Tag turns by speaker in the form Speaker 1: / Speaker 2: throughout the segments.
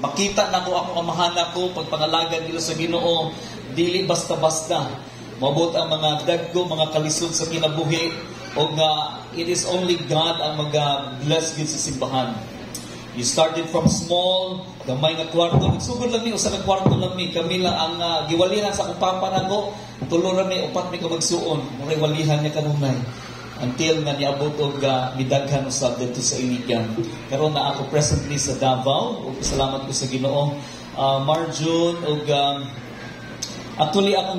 Speaker 1: makita na ko akong amahan ko, pagpangalagan nila sa Ginoo, dili basta-basta. Mabot ang mga dagko, mga kalisod sa kinabuhi, o nga, it is only God ang mag-bless yun sa simbahan. You started from small, gamay nga kwarto. Nagsugod lang ni, usa ka kwarto lang ni. Kami lang ang giwalihan sa akong papa na ko. Tulo lang ni, upat ni ko magsuon. Muray walihan niya kanunay. Until nga niabot o midaghan usab dito sa Iligan. Pero na ako presently sa Davao. O salamat ko sa Ginoo. Marjun, o actually akong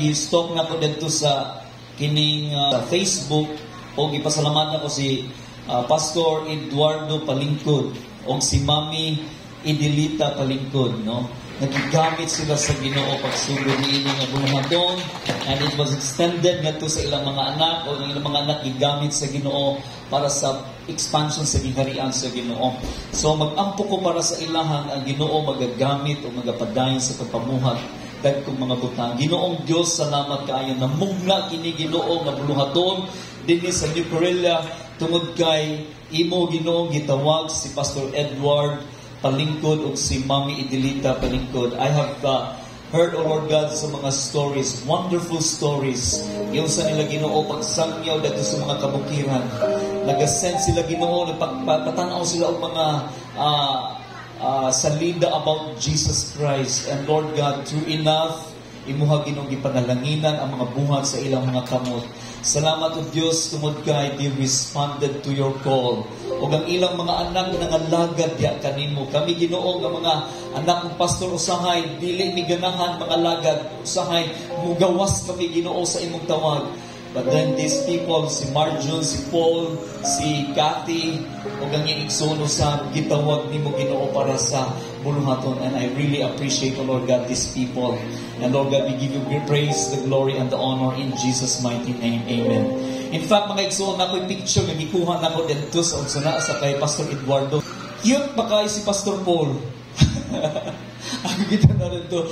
Speaker 1: gi-stalk na ko dito sa kining Facebook. O gipasalamatan ko si Pastor Eduardo Palingkod o si Mami Idelita Palingkod, no? Nagigamit sila sa Ginoo pagsugod ni ining buhaton, and it was extended ngadto sa ilang mga anak o ilang mga anak gigamit sa Ginoo para sa expansion sa giharian sa Ginoo. So magampo ko para sa ilahang ang Ginoo magagamit o magapadayon sa pagpamuhat dagkong mga butang. Ginoong Dios, salamat kaayo na mugna kini Ginoo nga buluhaton dinhi sa New Corilla tungod kay imo Ginoo gitawag si Pastor Edward Palingkod o si Mami Idelita Palingkod. I have heard, O Lord God, sa mga stories, wonderful stories. Yung sa nila Ginoo pagsangyaw dito sa mga kabukiran. Nag-send sila Ginoo, nagpatanaw sila og mga salida about Jesus Christ. And Lord God, true enough, imuha Ginoo gipanalanginan ang mga buhat sa ilang mga kamot. Salamat o Diyos, tungod kay they responded to your call. O ang ilang mga anak na nangalagad ya kanimo. Kami Ginoo nga mga anak ng pastor usahay, dili ni ganahan mga lagad usahay, mugawas kami Ginoo sa imong tawag. But then these people, si Marjun, si Paul, si Kathy, o ang igsoon sa gitawag nimo Ginoo para sa buluhaton. And I really appreciate, O Lord God, these people. And Lord God, we give you praise, the glory, and the honor in Jesus' mighty name. Amen. In fact, mga igsoon, ako'y picture na gikuha na ko dito sa unsana sa kay Pastor Eduardo. Cute pa kayo si Pastor Paul. Ako kita na rin to.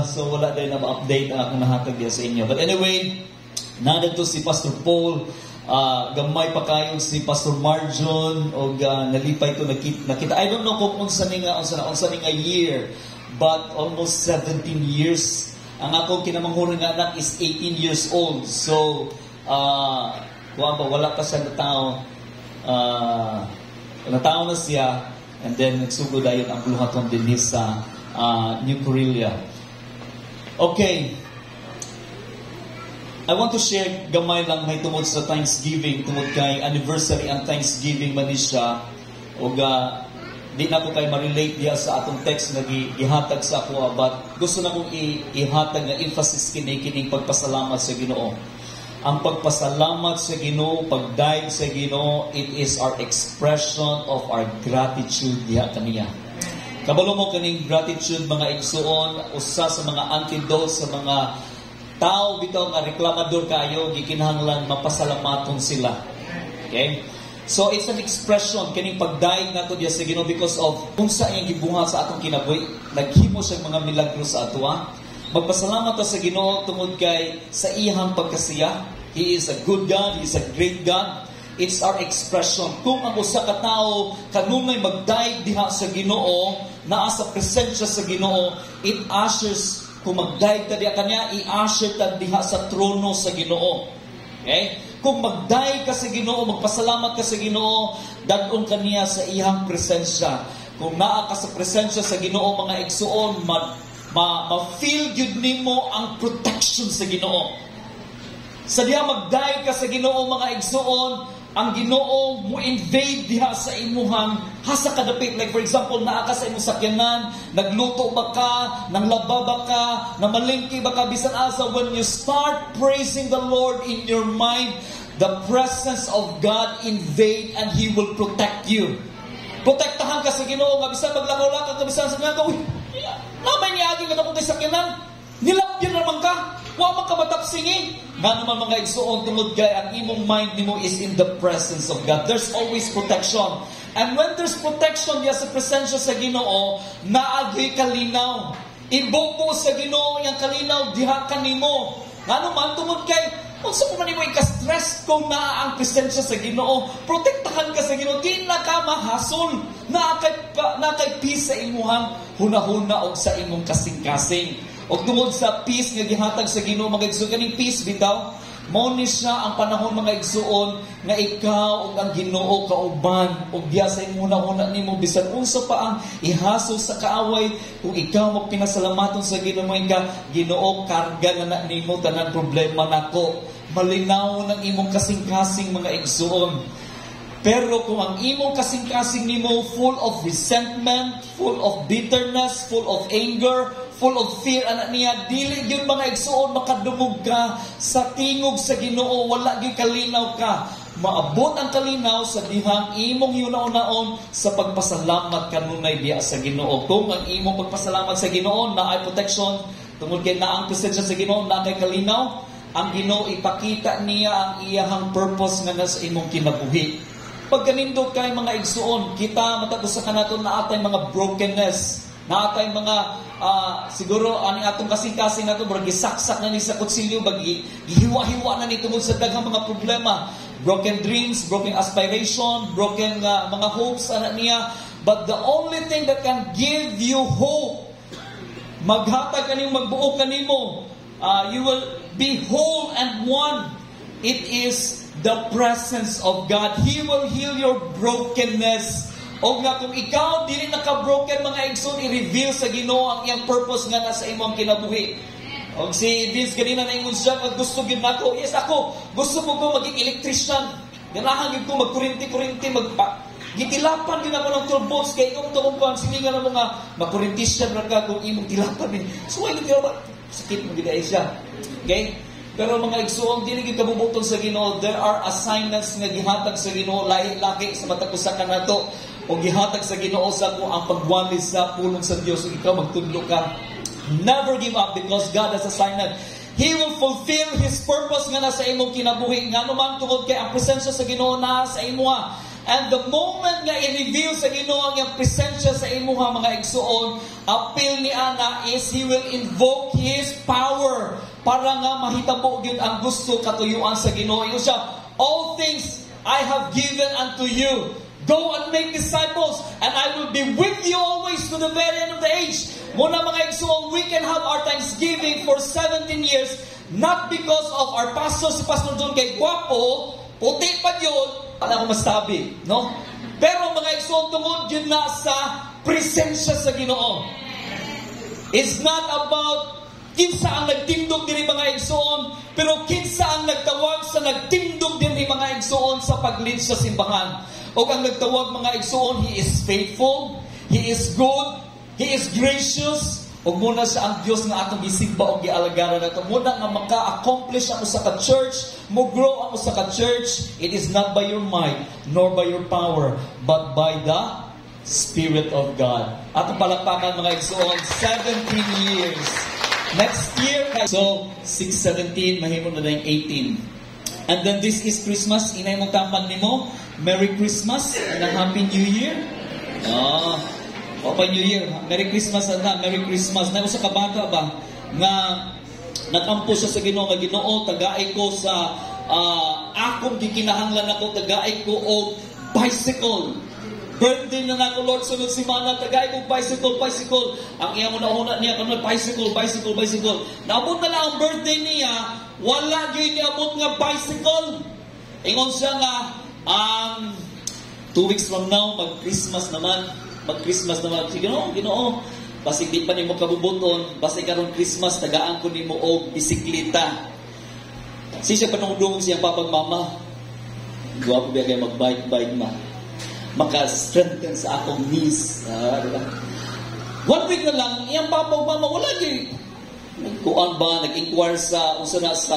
Speaker 1: So wala din na ma-update ang akong nahatag diya sa inyo. But anyway, nadito si Pastor Paul. Gamay pa kayo si Pastor Marjon o nalipay ko nakita. I don't know kung unsa ni nga year, but almost 17 years. Ang akong kinamanghuran nga anak is 18 years old. So wala pa siya nataon na siya, and then nagsugod ayon ang buluhaton din sa New Corilla. Okay, I want to share gamay lang may tungod sa Thanksgiving, tungod kay anniversary ang Thanksgiving man siya. O di na ko kay ma-relate diya sa atong text na gihatag sa ako, but gusto na kong ihatag na emphasis kining pagpasalamat sa Ginoo. Ang pagpasalamat sa Ginoo, pagdaig sa Ginoo, it is our expression of our gratitude diha kaniya. Kabalo mo kaning gratitude mga igsuon, usa sa mga antidote sa mga tao bitaw nga reklamador kayo, gikinahanglan mapasalamaton sila. Okay? So it's an expression kaning pagdaig nato diya sa Ginoo because of unsa iyang gibuhat sa atong kinabuhi. Naghimo siya mga milagro sa ato. Magpasalamat ta sa Ginoo tungod kay sa iyang pagkasiya. He is a good God, He is a great God. It's our expression. Kung ang usa ka tawo kanunay magdaig diha sa Ginoo, naa sa presensya sa Ginoo, it ushers, kung magdaig ta diha kaniya, i-usher ta diha sa trono sa Ginoo. Okay? Kung magdaig ka sa Ginoo, magpasalamat ka sa Ginoo, dag-on kaniya sa iyang presensya. Kung naa ka sa presensya sa Ginoo, mga igsuon, ma-feel yun nimo ang protection sa Ginoo. Sa diha magdaig ka sa Ginoo, mga igsuon, ang Ginoo mo invade diha sa imuhang hasa kadapit. Like for example, naa ka sa imong sakyanan, nagluto ba ka, nanglaba ba ka, namalingki ba ka, bisan asa, when you start praising the Lord in your mind, the presence of God invade and He will protect you. Protektahan ka sa Ginoo, nga bisan maglakaw-lakaw ka, bisan sa nga, uy, namay niagi ka na kung tayo sakyanan, nilapyan naman ka, wa man ka matapsingi. Nga naman mga igsuon, tungod kay ang imong mind nimo is in the presence of God. There's always protection. And when there's protection diya sa presensya sa Ginoo, naagi kalinaw. Invoke mo sa Ginoo yang kalinaw diha kanimo. Nga naman tungod kay Kung sa man mo ika-stress kung naa ang presensya sa Ginoo, protektahan ka sa Ginoo, di na ka mahasol, na kay peace sa imuhang hunahuna o sa imong kasing-kasing. O tungod sa peace nga gihatag sa Ginoo, mga igsoon, kaning peace bitaw, mao ni siya ang panahon, mga igsoon, nga ikaw ug ang Ginoo kauban ug diya sa imong hunahuna nimo bisan unsa pa ang ihasol sa kaaway, kung ikaw magpinasalamaton sa Ginoo, mga Ginoo, karga na nimo tanan problema nako. Malinaw ng imong kasing-kasing, mga igsoon. Pero kung ang imong kasing-kasing nimo full of resentment, full of bitterness, full of anger, full of fear, anak niya, dili yun, mga igsoon, makadungog ka sa tingog sa Ginoo, wala gyud kalinaw ka. Maabot ang kalinaw sa dihang imong hiunaon sa pagpasalamat kanunay diya sa Ginoo. Kung ang imong pagpasalamat sa Ginoo na ay protection, tungod kay na ang presensya sa Ginoo na kay kalinaw, ang Ginoo ipakita niya ang iyahang purpose nga nasa imong kinabuhi. Pag ganindot kay, mga igsoon, kita matapos sa kanaton na atay mga brokenness, na atay mga siguro ani atong kasing-kasing nato murag gisaksak na ni sa kutsilyo, bagi gihiwa-hiwa na ni tungod sa daghang mga problema, broken dreams, broken aspiration, broken mga hopes, anak niya. But the only thing that can give you hope, maghatag kanimo, magbuo kanimo, you will be whole and one. It is the presence of God. He will heal your brokenness. O nga kung ikaw dili naka-broken, mga igsoon, i-reveal sa Ginoo ang iyang purpose nga nasa imong kinabuhi. O si Vince ganina na ingon siya, gusto gyud nako. Yes, ako gusto ko maging electrician. Ganahan gyud ko magkurinti-kurinti, gitilapan din ako ng 12 volts kay ikong tuong ko ang silingan ng mga magkurintisyan ra ka kung imong tilapan. So ay gitilapan, sakit mo gid siya. Okay? Pero mga igsoon, dili gyud kabubuton sa Ginoo. There are assignments nga gihatag sa Ginoo lahi-lahi sa matag usa ka nato. O gihatag sa Ginoo sa ko ang pagwalis sa pulong sa Dios ug ikaw magtudlo ka. Never give up because God has assignment. He will fulfill His purpose nga nasa imong kinabuhi. Nga naman tungod kay ang presensya sa Ginoo na sa imuha. And the moment nga i-reveal sa Ginoo ang iyang presensya sa imuha, mga igsoon, appeal ni Ana is He will invoke His power para nga mahitabo gyud ang gusto katuyuan sa Ginoo. Ingon siya, all things I have given unto you. Go and make disciples, and I will be with you always to the very end of the age. Muna, mga igsoon, we can have our Thanksgiving for 17 years, not because of our pastor, si Pastor John kay guwapo, puti pa yun, wala akong masabi, no? Pero mga igsoon, tungod yun na sa presensya sa Ginoo. It's not about kinsa ang nagtindog diri, mga igsoon, pero kinsa ang nagtawag sa nagtindog diri, mga igsoon, sa paglid sa simbahan. O ang nagtawag, mga igsoon, He is faithful, He is good, He is gracious. O muna siya ang Diyos nga atong gisigba o gialagaran nato. Muna nga maka-accomplish ang usa ka church, mo-grow ang usa ka church, it is not by your might, nor by your power, but by the Spirit of God. Atong palakpakan, mga igsoon, 17 years. Next year, so 6-17, mahimo na yung 18. And then this is Christmas. Inay mong tampan nimo. Merry Christmas and a Happy New Year. Happy New Year. Merry Christmas na. Merry Christmas. Na sa kabata ba nga nakampo siya sa Ginoo, nga Ginoo, tagaay ko sa akong gikinahanglan ako, tagaay ko og bicycle. Birthday na nako, Lord, sunod simana, tagay ko bicycle. Ang iyang una-una niya, bicycle. Naabot na lang ang birthday niya, wala yun niabot nga bicycle. Ingon siya nga, 2 weeks from now, mag-Christmas naman. Sige, Ginoo, basig di pa ni mo kabubuton, basig karong Christmas, tagaan ko ni mo og bisikleta. Siya panungdungog siyang papag mama, gawa ko biya kayo mag-bike ma. Maka-strengthen sa akong knees. 1 week na lang, iyang papag mama, wala yun. Kuan ba, nag-inquire sa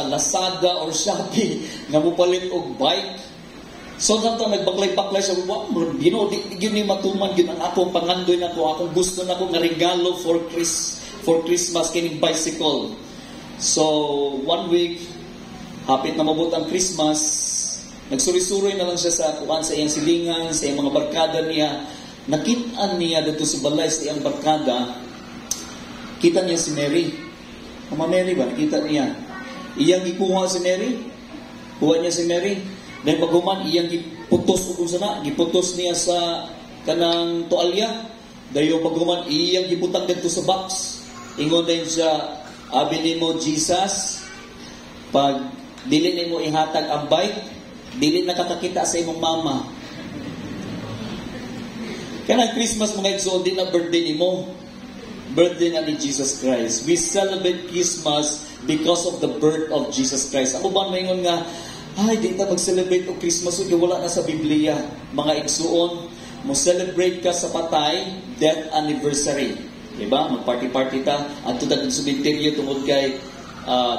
Speaker 1: Lazada or Shopee, nga mupalit og bike. So, nagbaklay-baklay siya, Ginoo, yun yung matuman, yun ang akong pangandoy na ko, akong gusto na ko nga regalo for Christmas, kining bicycle. So, 1 week, hapit na mabot ang Christmas, nagsuri-suroy na lang siya sa kuan sa iyang silingan, sa iyang mga barkada niya. Nakitaan niya dito sa balay sa iyang barkada, kita niya si Mary. Mama Mary ba? Nakita niya. Iyang ikuha si Mary, Kuha niya si Mary. Then paghuman, iyang giputos o kung sana, giputos niya sa kanang tualya. Dayo paghuman, iyang giputang dito sa box. Ingon din siya, abili mo Jesus, pag dili nimo ihatag ang bike, dili nakakakita sa imong mama. Kaya Christmas mga igsoon, di na birthday nimo. Birthday na ni Jesus Christ. We celebrate Christmas because of the birth of Jesus Christ. Ako ba maingon nga, ay, di na mag-celebrate o Christmas o wala na sa Biblia. Mga igsoon, mo celebrate ka sa patay, death anniversary. Diba? Mag-party-party ta. At tutag ng cemetery tungod kay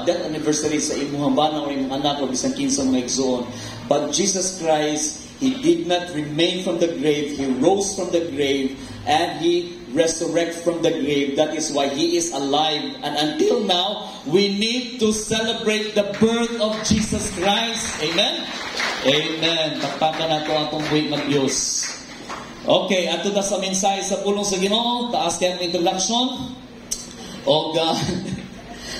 Speaker 1: death anniversary sa imong bana o imong anak o bisang kinsa mga igsoon. But Jesus Christ, He did not remain from the grave. He rose from the grave and He resurrected from the grave. That is why He is alive. And until now, we need to celebrate the birth of Jesus Christ. Amen? Amen. Takpakan na ito atong buhay ng Diyos. Okay, ato na sa mensahe sa pulong sa Ginoo. Taas kayo ang introduction. O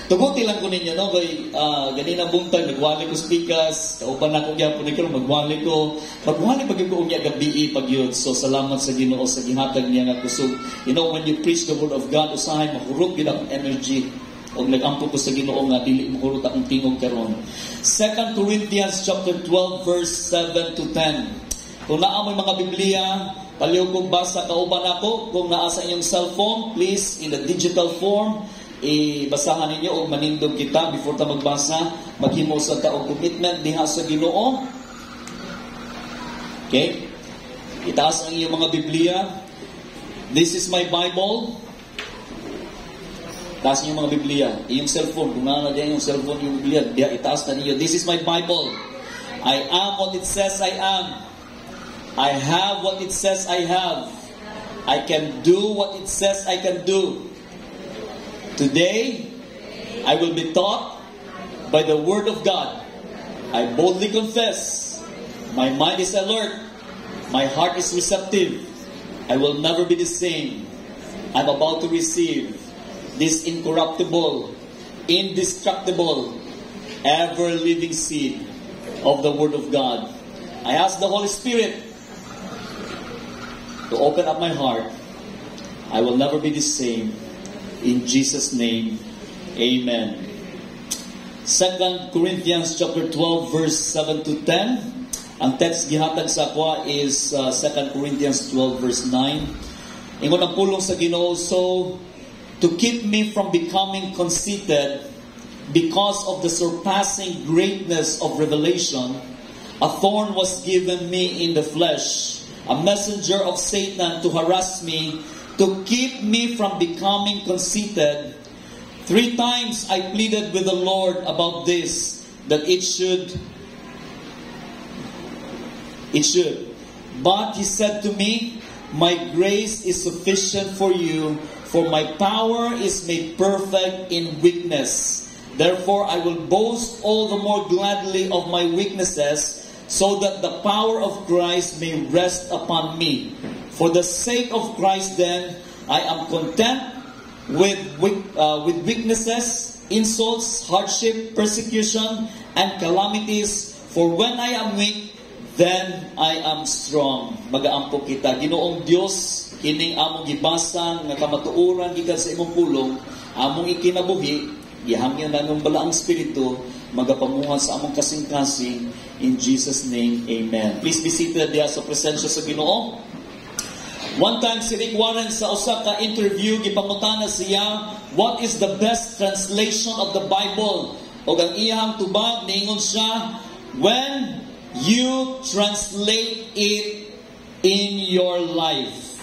Speaker 1: tuguti lang ko ninyo, no? Kaya ganina buntag, nagwali ko speakers, kauban na ko gyapon ni magwali ko. Magwali pag ko niya gabi pag yun. So salamat sa Ginoo sa gihatag niya nga kusog. You know, when you preach the word of God, usahay mahurot gid ang energy. Og nagampo ko sa Ginoo nga dili mahurot akong tingog karon. 2 Corinthians chapter 12 verse 7 to 10. Kung naa mo mga Biblia, paliw kong basa kauban ako. Kung naa sa inyong cellphone, please in the digital form, basahan ninyo o manindog kita before ta magbasa, maghimo sa taong commitment diha sa Ginoo. Okay? Itaas ang iyong mga Biblia. This is my Bible. Itaas niyo mga Biblia. Iyong cellphone, kung na diyan yung cellphone, yung Biblia, diya, itaas na niyo. This is my Bible. I am what it says I am. I have what it says I have. I can do what it says I can do. Today, I will be taught by the Word of God. I boldly confess. My mind is alert. My heart is receptive. I will never be the same. I'm about to receive this incorruptible, indestructible, ever-living seed of the Word of God. I ask the Holy Spirit to open up my heart. I will never be the same. In Jesus' name, Amen. 2 Corinthians chapter 12 verse 7 to 10. Ang text gihatag sa akwa is 2 Corinthians 12 verse 9. Ingon ang pulong sa Ginoo, so to keep me from becoming conceited because of the surpassing greatness of revelation, a thorn was given me in the flesh, a messenger of Satan to harass me, to keep me from becoming conceited. 3 times I pleaded with the Lord about this, that it should. But He said to me, my grace is sufficient for you, for my power is made perfect in weakness. Therefore I will boast all the more gladly of my weaknesses, so that the power of Christ may rest upon me. For the sake of Christ, then, I am content with weaknesses, insults, hardship, persecution, and calamities. For when I am weak, then I am strong. Magaampo kita. Ginoong Dios, kining among gibasa nga kamatuoran gikan sa imong pulong, among ikinabuhi, gihangyan na ng balaang spirito, magapamuhan sa among kasing-kasing. In Jesus' name, Amen. Please be seated diya sa presensya sa Ginoo. One time si Rick Warren sa usa ka interview gipangutana siya, what is the best translation of the Bible? O ang iyang tubag niingon siya, when you translate it in your life.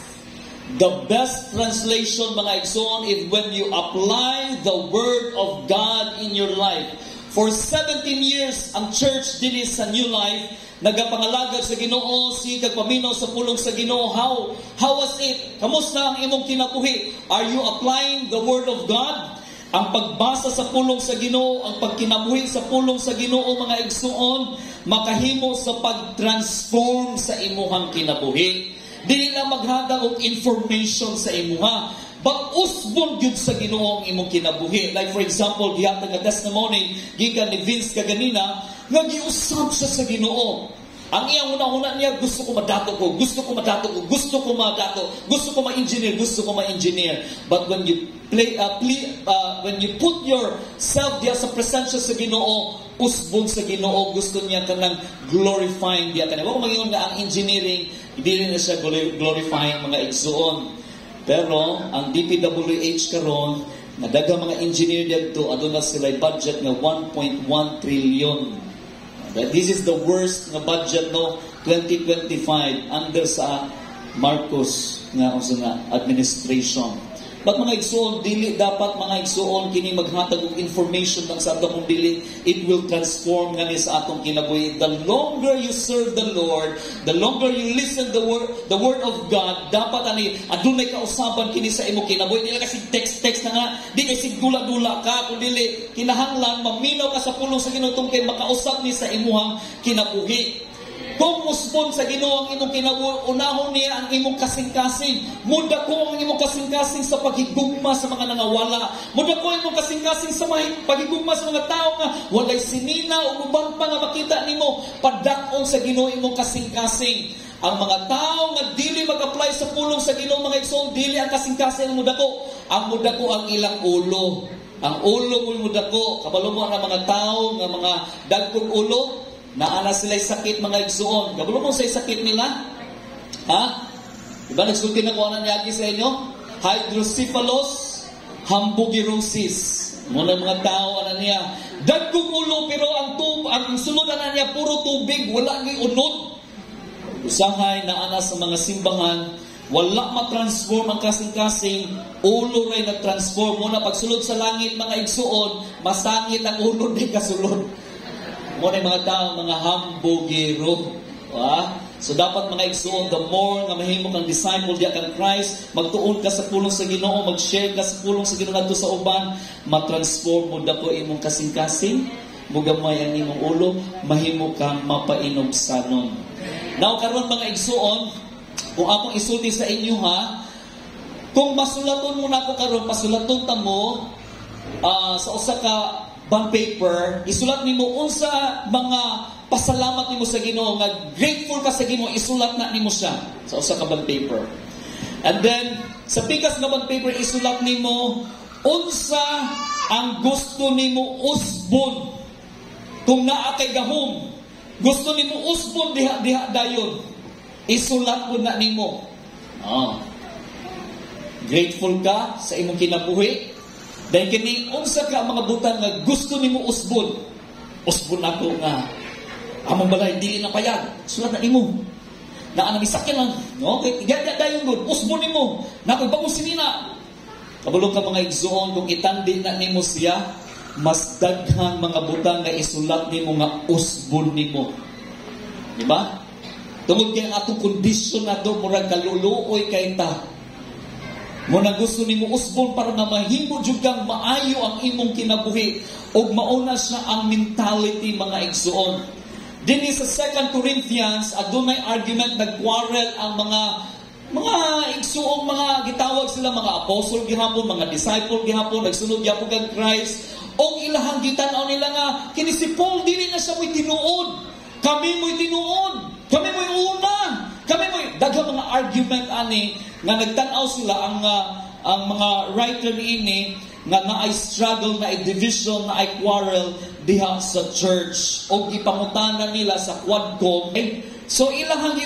Speaker 1: The best translation mga igsoon is when you apply the Word of God in your life. For 17 years ang church dinhi sa New Life nagapangalagad sa Ginoo, si kagpaminaw sa pulong sa Ginoo. How was it? Kamusta ang imong kinabuhi? Are you applying the Word of God? Ang pagbasa sa pulong sa Ginoo, ang pagkinabuhi sa pulong sa Ginoo mga igsuon, makahimo sa pag-transform sa imuhang kinabuhi. Dili lang maghatag og information sa imuha, but usbon gyud sa Ginoo ang imong kinabuhi. Like for example, gihatag nga testimony gikan ni Vince kaganina nga giusab siya sa Ginoo. Ang iyang una-una niya, gusto ko madato ko, gusto ko ma-engineer. But when you when you put yourself diya sa presensya sa Ginoo, usbon sa Ginoo, gusto niya kanang glorifying diya kanang. Wag mangingon nga ang engineering, dili na siya glorifying mga igsuon. Pero ang DPWH karon, nga daghang mga engineer dito, aduna sila budget nga 1.1 trillion. This is the worst nga budget no 2025 under sa Marcos nga administration. But mga igsuon, dili dapat mga igsuon kini maghatag og information lang sa atong dili, it will transform nga ni sa atong kinabuhi. The longer you serve the Lord, the longer you listen the word of God, dapat ani adunay kausaban kini sa imo kinabuhi. Dili kasi text na nga, di kasi dula-dula ka, kun dili kinahanglan maminaw ka sa pulong sa Ginoo tungkay makausab ni sa imuhang kinabuhi. Kung musbon sa Ginoo ang imong kinabuhi, unahon niya ang imong kasing-kasing. Muda ko ang imong kasing-kasing sa paghigugma sa mga nangawala. Muda ko ang imong kasing-kasing sa paghigugma sa mga tao nga walay sinina o ubang pa nga makita nimo. Padakon sa Ginoo imong kasing-kasing. Ang mga tao nga dili mag-apply sa pulong sa Ginoo, mga igsoon, dili ang kasing-kasing ang muda ko. Ang muda ko ang ilang ulo. Ang ulo mo muda ko. Kabalo mo ang mga tao nga mga dagkong ulo, naana sila'y sakit mga igsuon. Kabalo mo sa'y sakit nila? Ha? Diba nagsulti na ko anong yagi sa inyo? Hydrocephalus, hambugirosis. Muna mga tao ano niya. Dagkong ulo pero ang sulod na niya puro tubig, wala ni unod. Usahay naana sa mga simbahan, wala matransform ang kasing-kasing, ulo rin na-transform. Muna pagsulod sa langit mga igsuon, masangit ang ulo di kasulod. Muna yung mga tao, mga hambugiro. So dapat mga igsuon, the more nga mahimo kang disciple diya kang Christ, magtuon ka sa pulong sa Ginoo, mag-share ka sa pulong sa Ginoo ngadto sa uban, matransform mo dako imong kasing-kasing, mugamay ang imong ulo, mahimo kang mapainobsanon. Now karon mga igsuon, kung akong isulti sa inyo ha, kung masulaton mo na ako karon, pasulaton ta mo sa usa ka bond paper, isulat nimo unsa mga pasalamat nimo sa Ginoo, nga grateful ka sa Ginoo, isulat na nimo siya sa usa ka bond paper. And then sa pikas nga bond paper, isulat nimo unsa ang gusto nimo usbon. Kung naa kay gahom, gusto nimo usbon diha dayon, isulat mo na nimo. Grateful ka sa imong kinabuhi. Dahil kini unsa ka mga butang nga gusto nimo usbon. Usbon ako nga among balay dili na payag. Sulat na nimo. Na ana misakyan lang. Okay, igaya dayon gud. Usbon nimo. Na koy bagong sinina. Kabalo ka mga igsuon, kung itandi na nimo siya, mas daghang mga butang nga isulat nimo nga usbon nimo. Di ba? Tungod kay atong kondisyon na do murag kaluluoy kay ta. Muna gusto nimo usbon para na mahimo jud kang maayo ang imong kinabuhi, ug mauna siya ang mentality mga igsuon. Dinhi sa 2 Corinthians, adunay argument, nagquarrel ang mga igsuong mga gitawag sila mga apostle gihapon, mga disciple gihapon, nagsunod gyapon kang Christ, og ilahang gitan-aw nila nga kini si Paul dili na siya mo'y tinuod. Kami mo'y tinuod. Kami mo'y una. Kami mo'y daghang mga argument ani nga nagtan-aw sila ang mga writer niini nga naay struggle, naay division, naay quarrel diha sa church, og ipangutanan nila sa quadcom. So ilang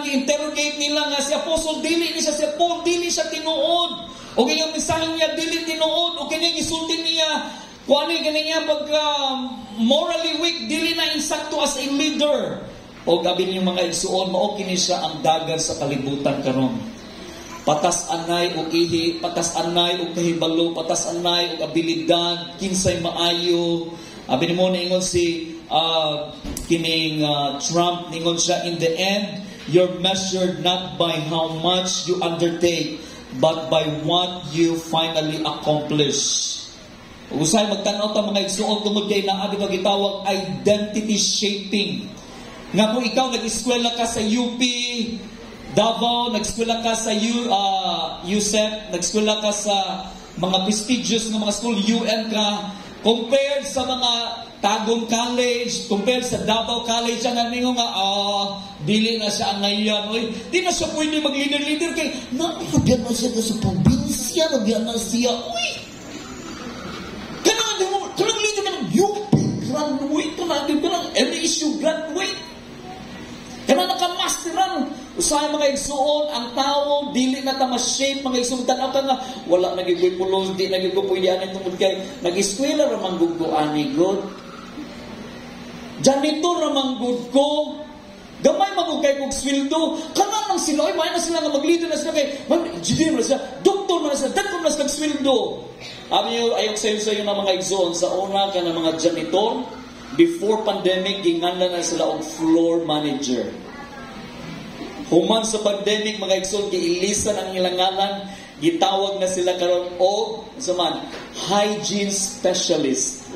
Speaker 1: interrogate nila nga si Apostle dili ni siya, si Paul dili siya tinuod, og yung mensahe niya dili tinuod, og kini gisulti niya kuan ni niya pagka morally weak, dili na insakto as a leader. Og abi niyo mga igsuon, mao kini siya ang dagan sa kalibutan karon. Patas anay o ihi, patas anay o kahibalo, patas anay o abilidad, kinsay maayo. Abi ni mo ningon si Trump, ningon siya, in the end, you're measured not by how much you undertake, but by what you finally accomplish. Usay magtanaw ta mga igsuon tungod kay naa bitaw gitawag identity shaping. Nga kung ikaw nag-eskwela ka sa UP Davao, nag-eskwela ka sa USEP, nag-eskwela ka sa mga prestigious na mga school, UN ka, compared sa mga Tagum College, compared sa Davao College, ang ningo nga, dili na siya ang ngayon. Uy, di na siya pwede mag-leader-leader kay, nagyan na siya sa probinsya, nagyan na siya. Uy! Kanang leader ka ng UP graduate, kanang LSU graduate. Kanang nakamasteran. Usay mga igsuon, ang tao, dili na ta ma-shape, mga igsuon, tanaw ka nga, wala nagigoy pulos, di nagigoy pwede anin tungkol kay, nag-eskwela ramang guguan ni God. Janitor ramang good ko, gamay magugay kong sweldo, kanang sila, ay mayan na sila nga mag-leader na sila kay, mag-engineer na sila, doktor na sila, dagkong na sila sweldo. Ayok sa iyo na mga igsoon, sa una ka ng mga janitor, before pandemic, ginganlan na sila og floor manager. Human sa pandemic, mga igsoon, giilisan ang ilang ngalan, gitawag na sila karon o hygiene specialist.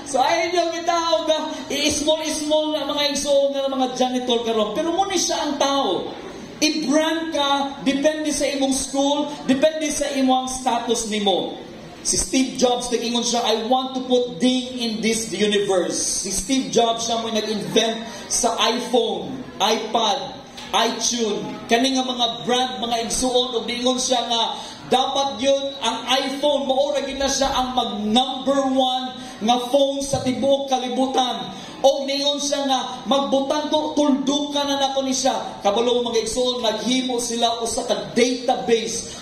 Speaker 1: So ayun yung gitawag na i-small na mga igsoon na mga janitor karon. Pero muna siya ang tao. I-brand ka, depende sa imong school, depende sa imong status nimo. Si Steve Jobs, nag-ingon siya, I want to put ding in this universe. Si Steve Jobs, siya mo nag-invent sa iPhone, iPad, iTunes, kani nga mga brand, mga igsuon, o dingon siya nga, dapat yun, ang iPhone, maura gina siya ang mag-number 1 nga phone sa tibuok kalibutan. O dingon siya nga, magbutang ko, tuldukan na nako ni siya. Kabalo mga igsuon, naghimo sila o sa database,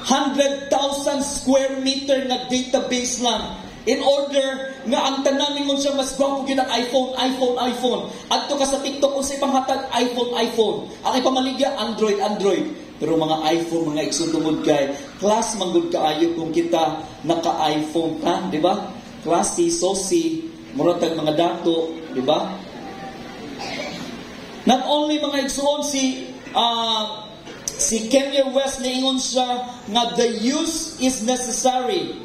Speaker 1: 500,000 square meter na database lang. In order nga ang tanan ningon siya mas gwapo gyud ang iPhone. Adto ka sa TikTok kung sa ipanghatag iPhone. Ang ipamaligya Android. Pero mga iPhone, mga igsutungod kay class manggod kaayo kung kita naka-iPhone ka, di ba? Classy, saucy, muratag mga dato, di ba? Not only mga igsuon si Kanye West niingon siya nga the use is necessary.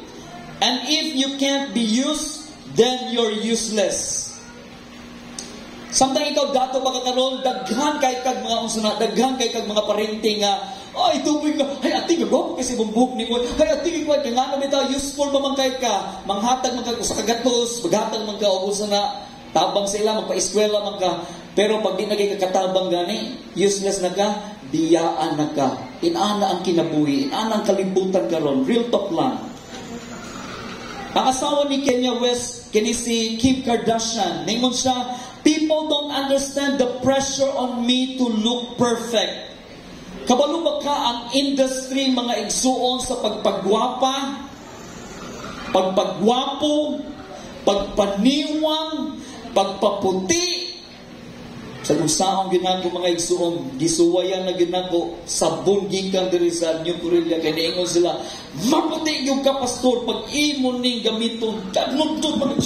Speaker 1: And if you can't be used, then you're useless. Samtang ikaw dato pagkakaroon, daghan kay kag mga unsuna, daghan kay kag mga parenting nga, ay tubig ka, ay ating gagawin kasi bumbuk ni mo, ay ating ikaw, kaya nga namin useful ba man kay ka, manghatag man ka sa kagatos, maghatag man ka, ubusa na, tabang sa ila, magpa-eskwela man ka, pero pag di naging katabang gani, useless na ka, biyaan na ka, inana ang kinabuhi, inana ang kalibutan karon, real talk lang. Ang asawa ni Kanye West, kini si Kim Kardashian, ningon siya, people don't understand the pressure on me to look perfect. Kabalo ba ka ang industry, mga igsuon sa pagpagwapa, pagpagwapo, pagpaniwang, pagpaputi, sa kung saan ginako mga igsuon, gisuwayan na ginako, sabon gikan diri sa New Korea, kaya niingon sila, maputi yung ka, pastor, pag imon ning gamiton, kanunod mga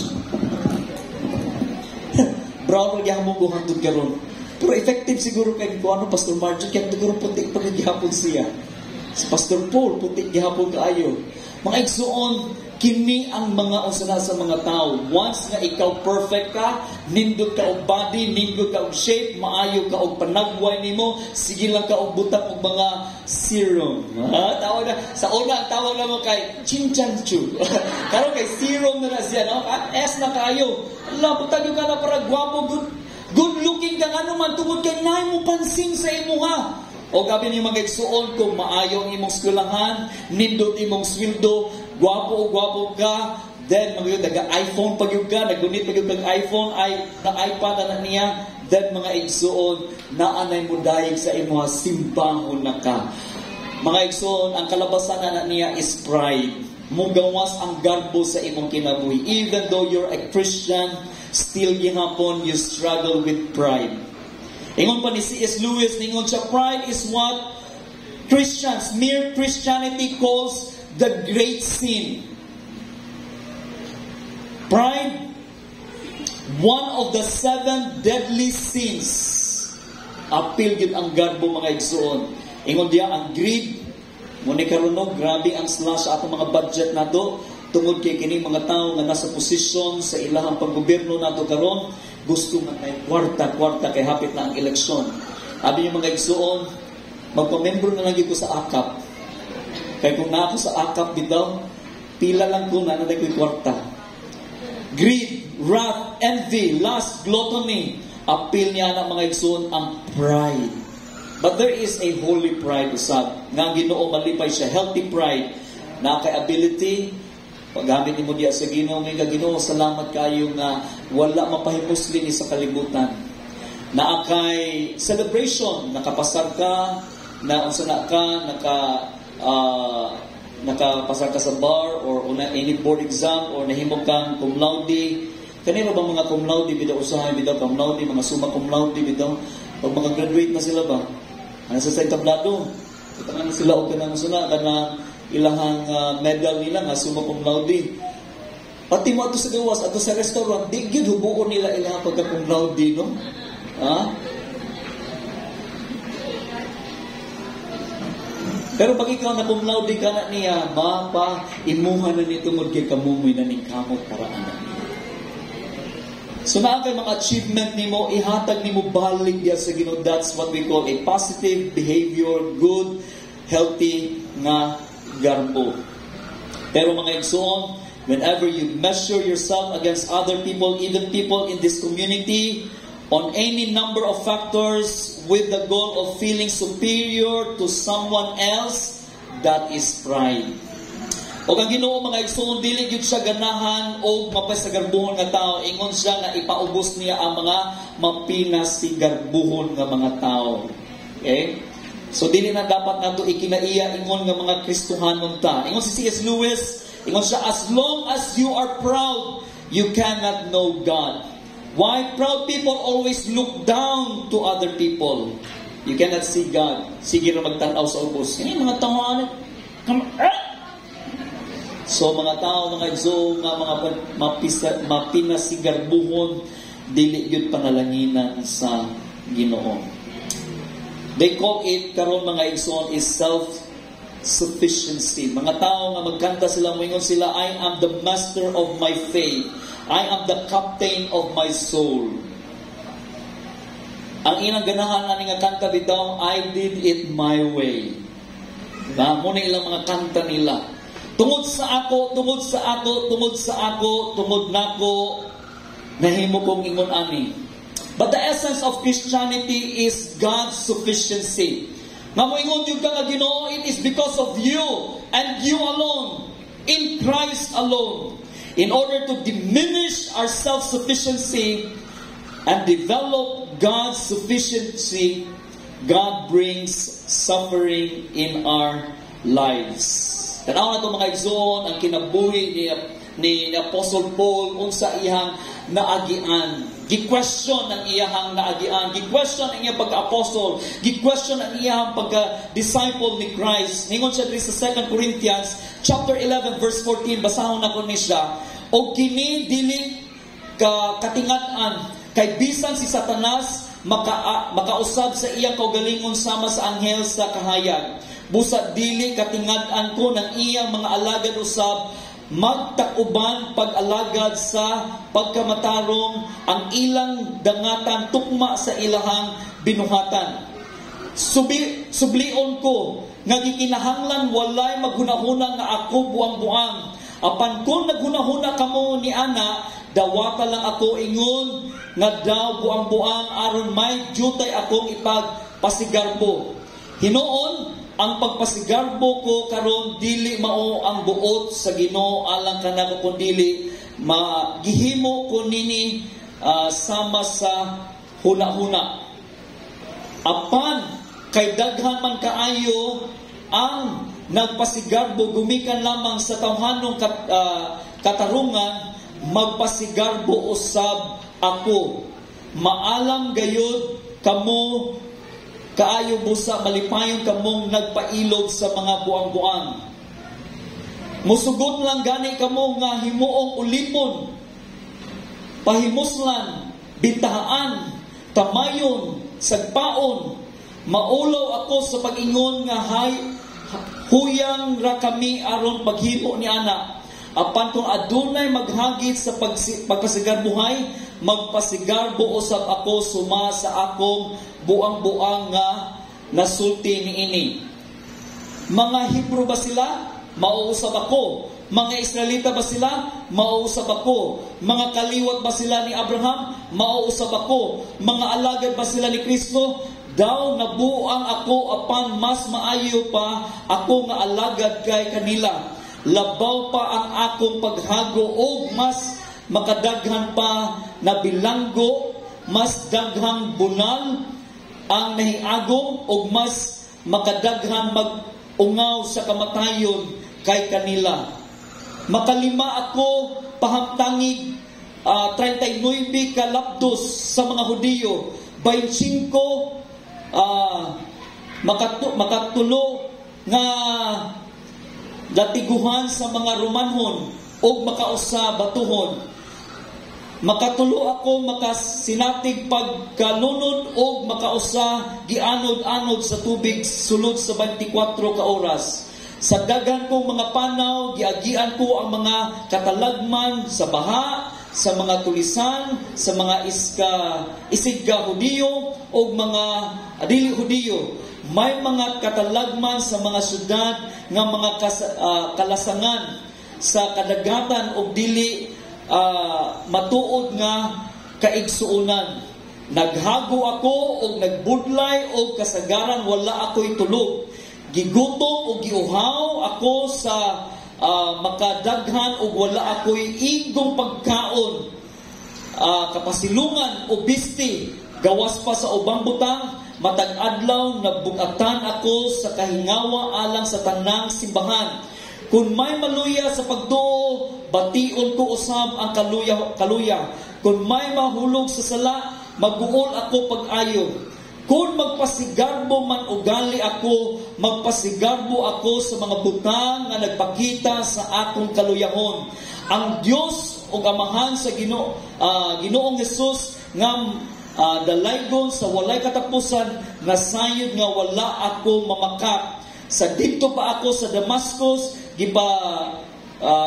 Speaker 1: brown na gihapon ko hantod karon. Pero effective siguro kay ko ano Pastor Marjorie, kaya siguro puti pa gihapon siya. Si Pastor Paul, puti gihapon kaayo. Mga igsuon, kini ang mga usana sa mga tao. Once nga ikaw perfect ka, nindot ka og body, nindot ka og shape, maayo ka og panagway nimo, sige lang ka og butang og mga serum. Tawag na sa una, tawag na mo kay chinchanchu. Karon kay serum na siya, no? S na kayo. Allah, butang ka na para gwapo, good looking ka ano man tungod kay nay mo pansin sa imuha. O gabi ni mga igsuon kung maayo ang imong eskwelahan, nindot imong sweldo, gwapo ka, then mga iPhone pag yung ka, nagunit pag yung iPhone, na iPad na niya, then mga igsuon, naanay mo dahil sa imong simbahon na ka. Mga igsuon, ang kalabasan na niya is pride. Mugawas ang garbo sa imong kinabuhi. Even though you're a Christian, still gihapon you struggle with pride. Ingon pa ni C.S. Lewis, ingon siya, pride is what mere Christianity calls the great sin. Pride, one of the 7 deadly sins. Apil yun ang garbo mga igsuon. Ingon diya ang greed, muna karunog, grabe ang slash sa atong mga budget nato, tungod kay kining mga tao nga nasa posisyon sa ilahang paggobyerno nato karon, gusto nga kay kwarta kay hapit na ang eleksyon. Abi yung mga igsuon, magpamembro na lang ko sa AKAP. Kaya kung na ako sa AKAP bitaw, pila lang ko na naday ko'y kwarta. greed, wrath, envy, lust, gluttony. Appeal niya ng mga igsoon ang pride. But there is a holy pride usab. Nga Ginoo malipay siya, healthy pride. Na kay ability, paggamit mo diya sa Ginoo, may Ginoo, salamat kayo nga wala mapahimos ni sa kalibutan. Na kay celebration, nakapasar ka, na unsa na ka, nakapasar ka sa bar or any board exam or nahimo kang cum laude. Kanino ba mga cum laude bitaw usahay bitaw cum laude, mga summa cum laude bitaw pag mga graduate na sila ba? Ano sa tablado? Tangan sila og kanang suna kana ilahang medal nila nga summa cum laude. Pati mo ato sa gawas, ato sa restaurant, di gyud hubuon nila ilahang pagka cum laude, no? Ha? Pero pag ikaw na cum laude ka na niya, mapa, imuhan na ni tungod kay kamumoy na ni kamot paraan na niya. So na kay mga achievement nimo, ihatag nimo balik diya sa Ginoo. That's what we call a positive behavior, good, healthy nga garbo. Pero mga igsoon, whenever you measure yourself against other people, even people in this community, on any number of factors with the goal of feeling superior to someone else, that is pride. O ang Ginoo mga igsoon, dili gyud siya ganahan o mapasigarbuhon nga tao, ingon siya nga ipaubos niya ang mga mapinasigarbuhon nga mga tao. Okay? So dili na dapat nato ikinaiya ingon nga mga Kristohanon ta. Ingon si C.S. Lewis, ingon siya, as long as you are proud, you cannot know God. Why? Proud people always look down to other people. You cannot see God. Sige na magtanaw sa ubos. Yan mga tawanan. So mga tao, mga igsoon, mga mapinasigarbuhon, dili yun panalanginan sa Ginoo. They call it, karon mga igsoon, is self-sufficiency. Mga tao nga magkanta sila, moingon sila, I am the master of my faith. I am the captain of my soul. Ang inang ganahan ani nga kanta bitaw, I did it my way. Diba? Muna ilang mga kanta nila. Tungod sa ako, tungod sa ako, tungod sa ako, tungod nako, nahimo kong ingon ani. But the essence of Christianity is God's sufficiency. Nga mo ingon yung ka Ginoo, it is because of you and you alone, in Christ alone. In order to diminish our self-sufficiency and develop God's sufficiency, God brings suffering in our lives. Tanaw na ito mga igsoon, ang kinabuhi ni Apostle Paul unsa iyang naagian. Gi-question ang iyang naagian. Gi-question ang iyang pagka-apostle. Gi-question ang iyang pagka-disciple ni Christ. Ningon siya dito sa 2 Corinthians chapter 11 verse 14. Basahon na ko ni siya. O kini dili katingat-an kay bisan si Satanas makausab sa iyang kaugalingon sama sa anghel sa kahayag. Busa dili katingad-an ko ng iyang mga alagad usab magtakuban pag-alagad sa pagkamatarong ang ilang dangatan tukma sa ilahang binuhatan. Sublion ko nga gikinahanglan walay maghunahuna nga ako buang-buang. Apan kung naghunahuna kamo ni ana, dawata lang ako ingon nga daw buang-buang aron may jutay akong ipagpasigarbo. Hinoon ang pagpasigarbo ko karon dili mao ang buot sa Ginoo alang kanako kundi magihimo ko nini sama sa huna-huna. Apan kay daghan man kaayo ang nagpasigarbo gumikan lamang sa tawhanong katarungan, magpasigarbo usab ako. Maalam gayud kamo kaayo busa malipayon kamong nagpailog sa mga buang-buang. Musugot lang gani kamo nga himuong ulipon, pahimuslan, bintahaan, tamayon, sagpaon. Maulaw ako sa pag-ingon nga huyang ra kami aron paghimo ni ana. Apan kung adunay maghagit sa pagpasigarbuhay, magpasigarbo usab ako suma sa akong buang-buang nga nasulti niini. Mga Hebrew ba sila? Mauusab ako. Mga Israelita ba sila? Mauusap ako. Mga kaliwat ba sila ni Abraham? Mauusap ako. Mga alagad ba sila ni Kristo? Daw nabuang ako apan mas maayo pa ako nga alagad kay kanila. Labaw pa ang akong paghago o mas makadaghan pa na bilanggo, mas daghang bunal ang nahiagom o mas makadaghan mag-ungaw sa kamatayon kay kanila. Makalima ako pahamtangig 39 kalapdos sa mga Hudiyo, 25 makatulo nga latiguhan sa mga Romanhon o makausa batuhon. Makatulo ako makasinatig pagkalunod o makausa gianod-anod sa tubig sulod sa 24 ka oras. Sa dagan kong mga panaw, giagian ko ang mga katalagman sa baha, sa mga tulisan, sa mga isigga Hudiyo o mga dili Hudiyo. May mga katalagman sa mga syudad nga mga kalasangan sa kadagatan o dili matuod nga kaigsuunan. Naghago ako o nagbudlay o kasagaran wala ako'y tulog. Gigutom o giuhaw ako sa makadaghan o wala ako'y igong pagkaon. Kapasilungan o bisti gawas pa sa ubang butang. Matag adlaw nagbugatan ako sa kahingawa alang sa tanang simbahan. Kung may maluya sa pagtuo, bation ko usab ang kaluya. Kung may mahulog sa sala, mag-uol ako pag-ayo. Kung magpasigarbo man ugali ako, magpasigarbo ako sa mga butang na nagpakita sa akong kaluyahon. Ang Dios o Amahan sa Ginoong Jesus nga dalaygon sa walay katapusan, nasayod nga wala ako mamakap. Sa dito pa ako sa Damascus,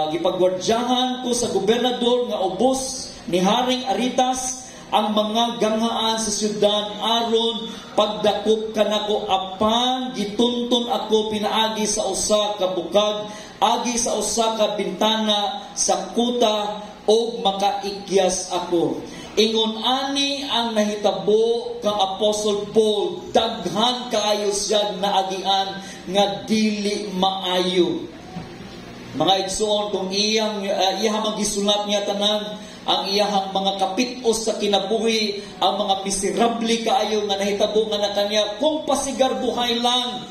Speaker 1: gipagwardyahan ko sa gobernador nga ubos ni Haring Aritas ang mga ganghaan sa syudad aron pagdakop kanako apan gitunton ako pinaagi sa usa ka bukag agi sa usa ka bintana sa kuta og makaikyas ako. Ingon ani ang nahitabo kang Apostle Paul, daghan kaayo siya naagian nga dili maayo. Mga igsoon, kung iyang magisulat niya tanan, ang iyahang mga kapitos sa kinabuhi, ang mga miserable kaayo nga nahitabo nga na kanya, kung pasigar buhay lang,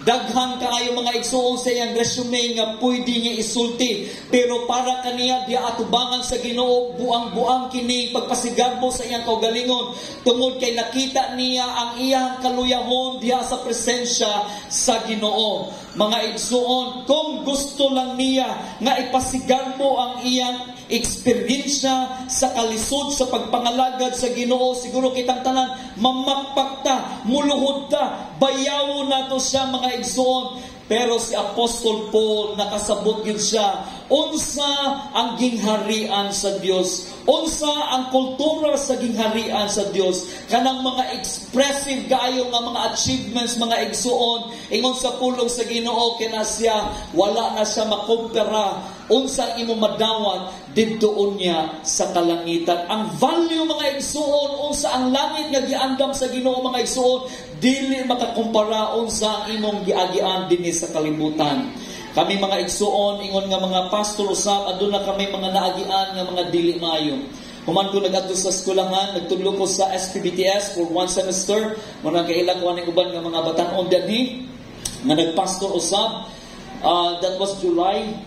Speaker 1: daghan kaayo mga igsoon sa iyang resume nga pwede niya isulti. Pero para kaniya diya atubangan sa Ginoo, buang-buang kini pagpasigabo sa iyang kaugalingon. Tungod kay nakita niya ang iyang kaluyahon diya sa presensya sa Ginoo. Mga igsoon, kung gusto lang niya nga ipasigarbo ang iyang eksperyensya sa kalisod sa pagpangalagad sa Ginoo, siguro kitang tanan mamakpak ta, muluhod ta, bayawo nato siya mga igsoon. Pero si Apostol Paul nakasabot gyud siya unsa ang gingharian sa Dios, unsa ang kultura sa gingharian sa Dios. Kanang mga expressive kaayo nga mga achievements mga igsoon, ingon sa pulong sa Ginoo kina siya wala na siya makumpara unsa imo madawat didtoon niya sa kalangitan. Ang value mga igsoon unsa ang langit nga giandam sa Ginoo mga igsoon, dili makakumpara unsa ang imong giagian dinhi sa kalibutan. Kami mga igsoon, ingon nga mga pastor usab, aduna kami mga naagian nga mga dili maayo. Human ko nagadto sa eskwelahan, nagtudlo ko sa SPBTS for 1 semester, muna kailang ko aning uban nga mga batan-on dinhi nga nagpastor usab. That was July,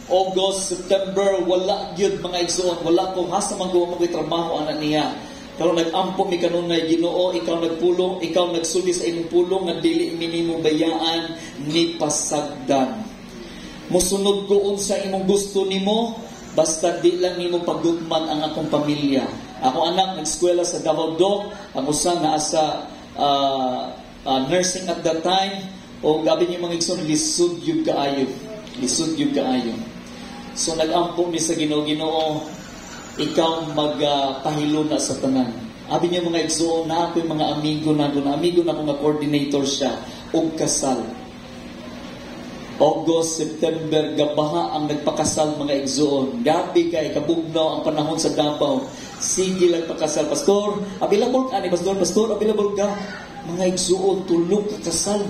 Speaker 1: August, September, wala gyud mga igsoon, wala ko hasa man ko trabaho ana niya. Pero nag-ampo mi kanunay Ginoo, ikaw nagpulong, ikaw nagsuli sa imong pulong nga dili minimo bayaan ni pasagdan. Musunod ko unsa imong gusto nimo, basta di lang nimo pagdugman ang akong pamilya. Ako anak nag-eskwela sa Davao Doc, ang usa nga asa nursing at that time, o gabi niyo mga igsoon lisod gyud kaayo. So nag-ampo mi sa Ginoo, ikaw magpahilo na sa tanan. Abi niya mga igsoon na ako'y mga amigo na ko nga coordinator siya og kasal. August, September, gabaha ang nagpakasal mga igsoon. Gabi kay kabugnaw ang panahon sa Davao. Sige lang pakasal. Pastor, available ka ni Pastor? Pastor, available ka? Mga igsoon, tulog kakasal.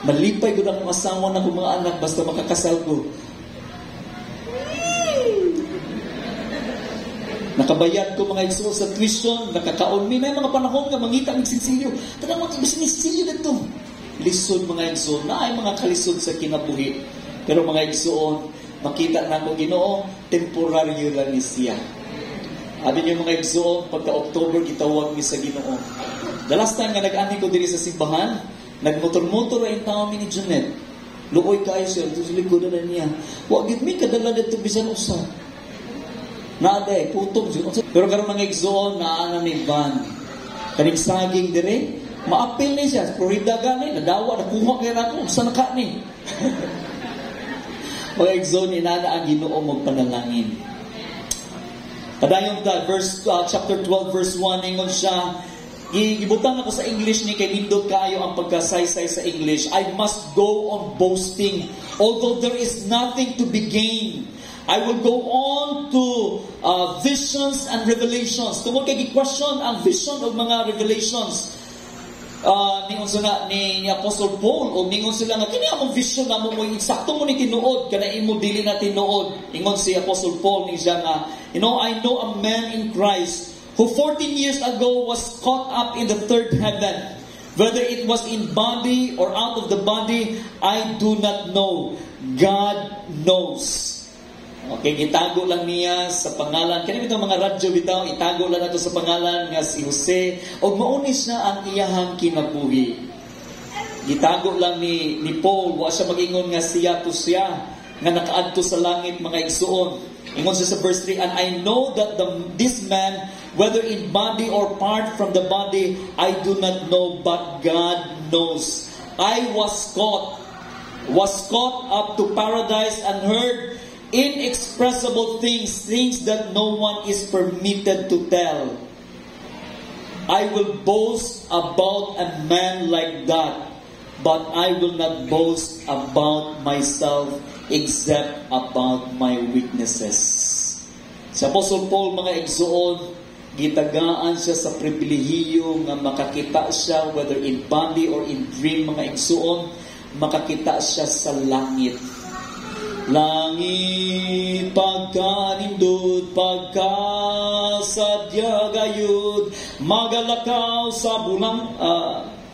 Speaker 1: Malipay ko na akong asawa ng mga anak basta makakasal ko. Nakabayad ko mga igsoon sa tuition, nakakaon. May mga panahon nga mangita ng sinsilyo. Talagang mga sinsilyo na ito. Lisod mga igsoon, na ay mga kalisod sa kinabuhi. Pero mga igsoon, makita na ko Ginoo, temporaryo lang ni siya. Abi niyo mga igsoon, pagka October gitawag mi sa Ginoo. The last time nga nag-ani ko diri sa simbahan, nagmotor-motor ay tao mi ni Janet. Luoy kayo siya, ito sa likodan na niya. Huwag gid mi kadala dito bisan usa. Naaday, putong siya. Pero karon mga igsoon, naana ni van. Kaning saging dire, maapil ni siya, Florida gani, nadawa, nakuha kaya na ako, sa naka ni. Mga igsoon, inana ang Ginoo magpanalangin. Padayon ta, chapter 12, verse 1, ingon siya, gibutang ako sa English ni kay nindot kaayo ang pagkasaysay sa English. I must go on boasting, although there is nothing to be gained. I will go on to visions and revelations. Tungkol kay gi-question ang vision o mga revelations. Ningon sila ni Apostle Paul o ningon sila nga kini among vision namo mo insakto mo ni tinuod kana imo dili na tinuod. Ingon si Apostle Paul ni siya nga, I know a man in Christ who 14 years ago was caught up in the third heaven. Whether it was in body or out of the body, I do not know. God knows. Okay, itago lang niya sa pangalan. Kaya itong mga radyo bitaw, itago lang nato sa pangalan nga si Jose. O maunis na ang iyahang kinabuhi. Itago lang ni Paul, wa siya mag-ingon nga siya to siya, nga nakaadto sa langit mga igsuon. Ingon siya sa verse 3, and I know that this man, whether in body or part from the body, I do not know, but God knows. I was caught up to paradise and heard inexpressible things that no one is permitted to tell. I will boast about a man like that, but I will not boast about myself except about my weaknesses. Sa Apostle Paul, mga igsoon, gitagaan siya sa pribilehiyo nga makakita siya, whether in body or in dream, mga igsoon, makakita siya sa langit. Langit pagkanindot, pagkasadya gayud, magalakaw sa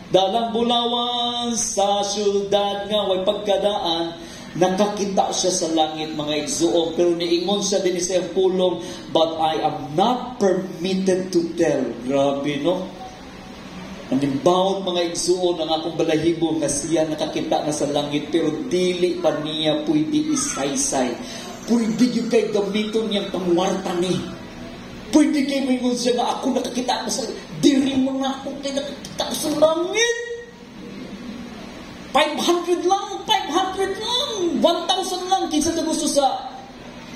Speaker 1: dalang bulawan sa syudad nga way pagkadaan. Nakakita siya sa langit mga igsoon, pero niingon siya din sa pulong, but I am not permitted to tell. Grabe, no? Nandimbawag mga igsuon ang akong balahibo nga siya nakakita na sa langit pero dili pa niya pwede isaysay. Pwede yung kay gamiton niyang pangwarta ni. Pwede kay mingon siya nga ako nakakita ko sa diri mo na ako kay nakakita ko sa langit. 500 lang, 1,000 lang kinsa na gusto sa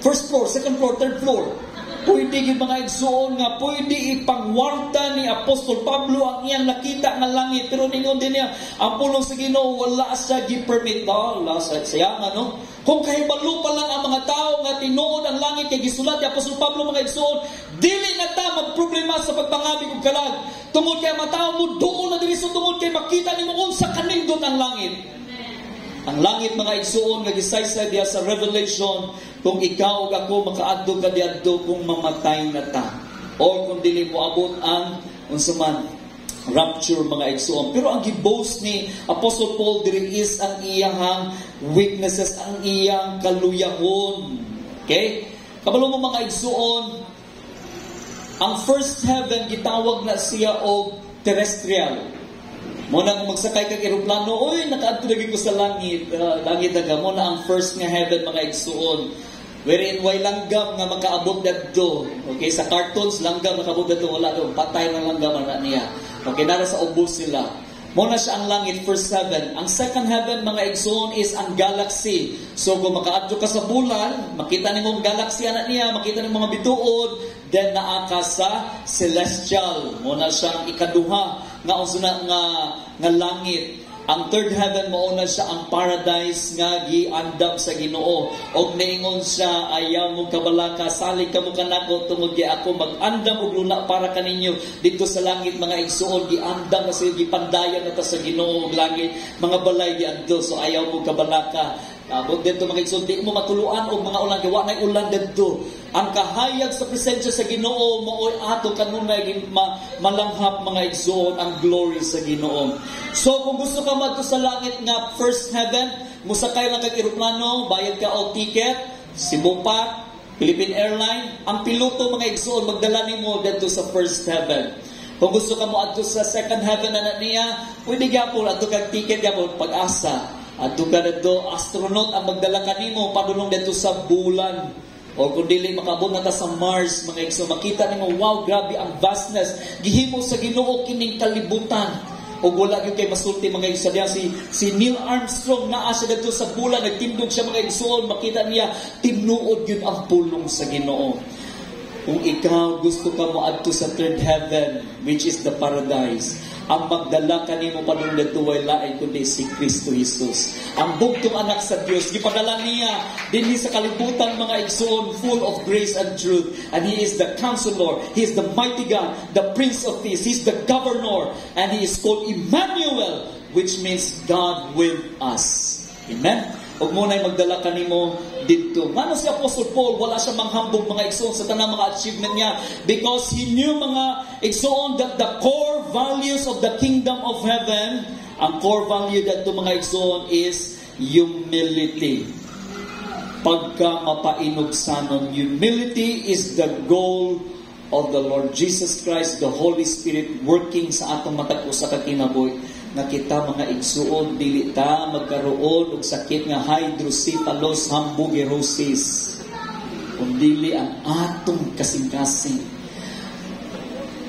Speaker 1: first floor, second floor, third floor. Pwede yung mga igsoon nga, pwede ipangwarta ni Apostol Pablo ang iyang nakita ng langit. Pero ningon din niya, ang pulong sa Ginoo, wala siya gi-permit. Wala siya, no? Kung kahibalo pa lang ang mga tao nga tinuod ang langit kay gisulat ni Apostol Pablo mga igsoon, dili na ta magproblema sa pagpangabig ug kalag. Tungod kay mga tao mo, doon na diri sa tungod kay makita ni mo unsa kanindot ang langit. Ang langit mga igsuon nga gisaysay diya sa Revelation, kung ikaw ug ako makaadto ka diadto kung mamatay na ta or kung dili mo abot ang unsa man rapture mga igsuon. Pero ang giboast ni Apostle Paul diri is ang iyang weaknesses, ang iyang kaluyahon. Okay? Kabalo mo mga igsuon, ang first heaven gitawag na siya og terrestrial. Muna kung magsakay kag eroplano, oy, nakaadto lagi ko sa langit. Langit na mo na ang first nga heaven mga igsuon. Wherein way langgam nga makaabot dadto. Okay, sa cartoons langgam makaabot dadto, wala do, patay na langgam na niya. Okay, nara sa ubos sila. Muna siya ang langit, first heaven. Ang second heaven mga igsuon is ang galaxy. So kung makaadto ka sa bulan, makita nimo ang galaxy ana niya, makita nimo mga bituon, then naa ka sa celestial. Muna siya ang ikaduha nga usuna nga langit. Ang third heaven mauna siya ang paradise nga giandam sa Ginoo. Og niingon siya, ayaw mo kabalaka, salig kamo kanako tungod kay ako mag-andam og luna para kaninyo dito sa langit mga igsuon. Giandam na sa gipandayan nata sa Ginoo og langit, mga balay giadto, so ayaw mo kabalaka. Abot dito mga igsoon, di mo matuluan og mga ulan, gawa na ulan dito. Ang kahayag sa presensya sa Ginoo maoy ato kanunay malanghap mga igsoon ang glory sa Ginoo. So kung gusto ka madto sa langit nga first heaven, musakay lang kag eroplano, bayad ka og ticket, Cebu-Pac, Philippine Airlines, ang piloto mga igsoon magdala nimo dito sa first heaven. Kung gusto ka mo adto sa second heaven na niya, pwede gyapon adto kag ticket gyapon Pag-asa. At ka dito, astronaut ang magdala kanimo padulong dito sa bulan. O kung dili makabot na ta sa Mars, mga igso, makita nimo, wow, grabe ang vastness. Gihimo sa Ginoo kining kalibutan. O wala gyud kay masulti mga igso diya si Neil Armstrong naa siya dito sa bulan, nagtindog siya mga igso, makita niya tinuod gyud ang pulong sa Ginoo. Kung ikaw gusto ka moadto sa third heaven, which is the paradise, ang magdala kanimo padulong dito way lain kundi si Kristo Jesus. Ang bugtong anak sa Dios gipadala niya dinhi sa kalibutan mga igsoon, full of grace and truth. And He is the Counselor, He is the mighty God, the Prince of Peace, He is the Governor, and He is called Emmanuel, which means God with us. Amen. Ug mo nay magdala kanimo dito. Ngano si Apostle Paul wala siya manghambog mga igsoon sa tanang mga achievement niya, because he knew mga igsoon that the core values of the kingdom of heaven, ang core value dito mga igsoon is humility. Pagka mapainugsanon, humility is the goal of the Lord Jesus Christ, the Holy Spirit working sa atong matag usa ka kinabuhi. Nga kita mga igsuon, dili ta magkaroon og sakit nga hydrocephalus hamburgerosis. Kung dili ang atong kasing-kasing.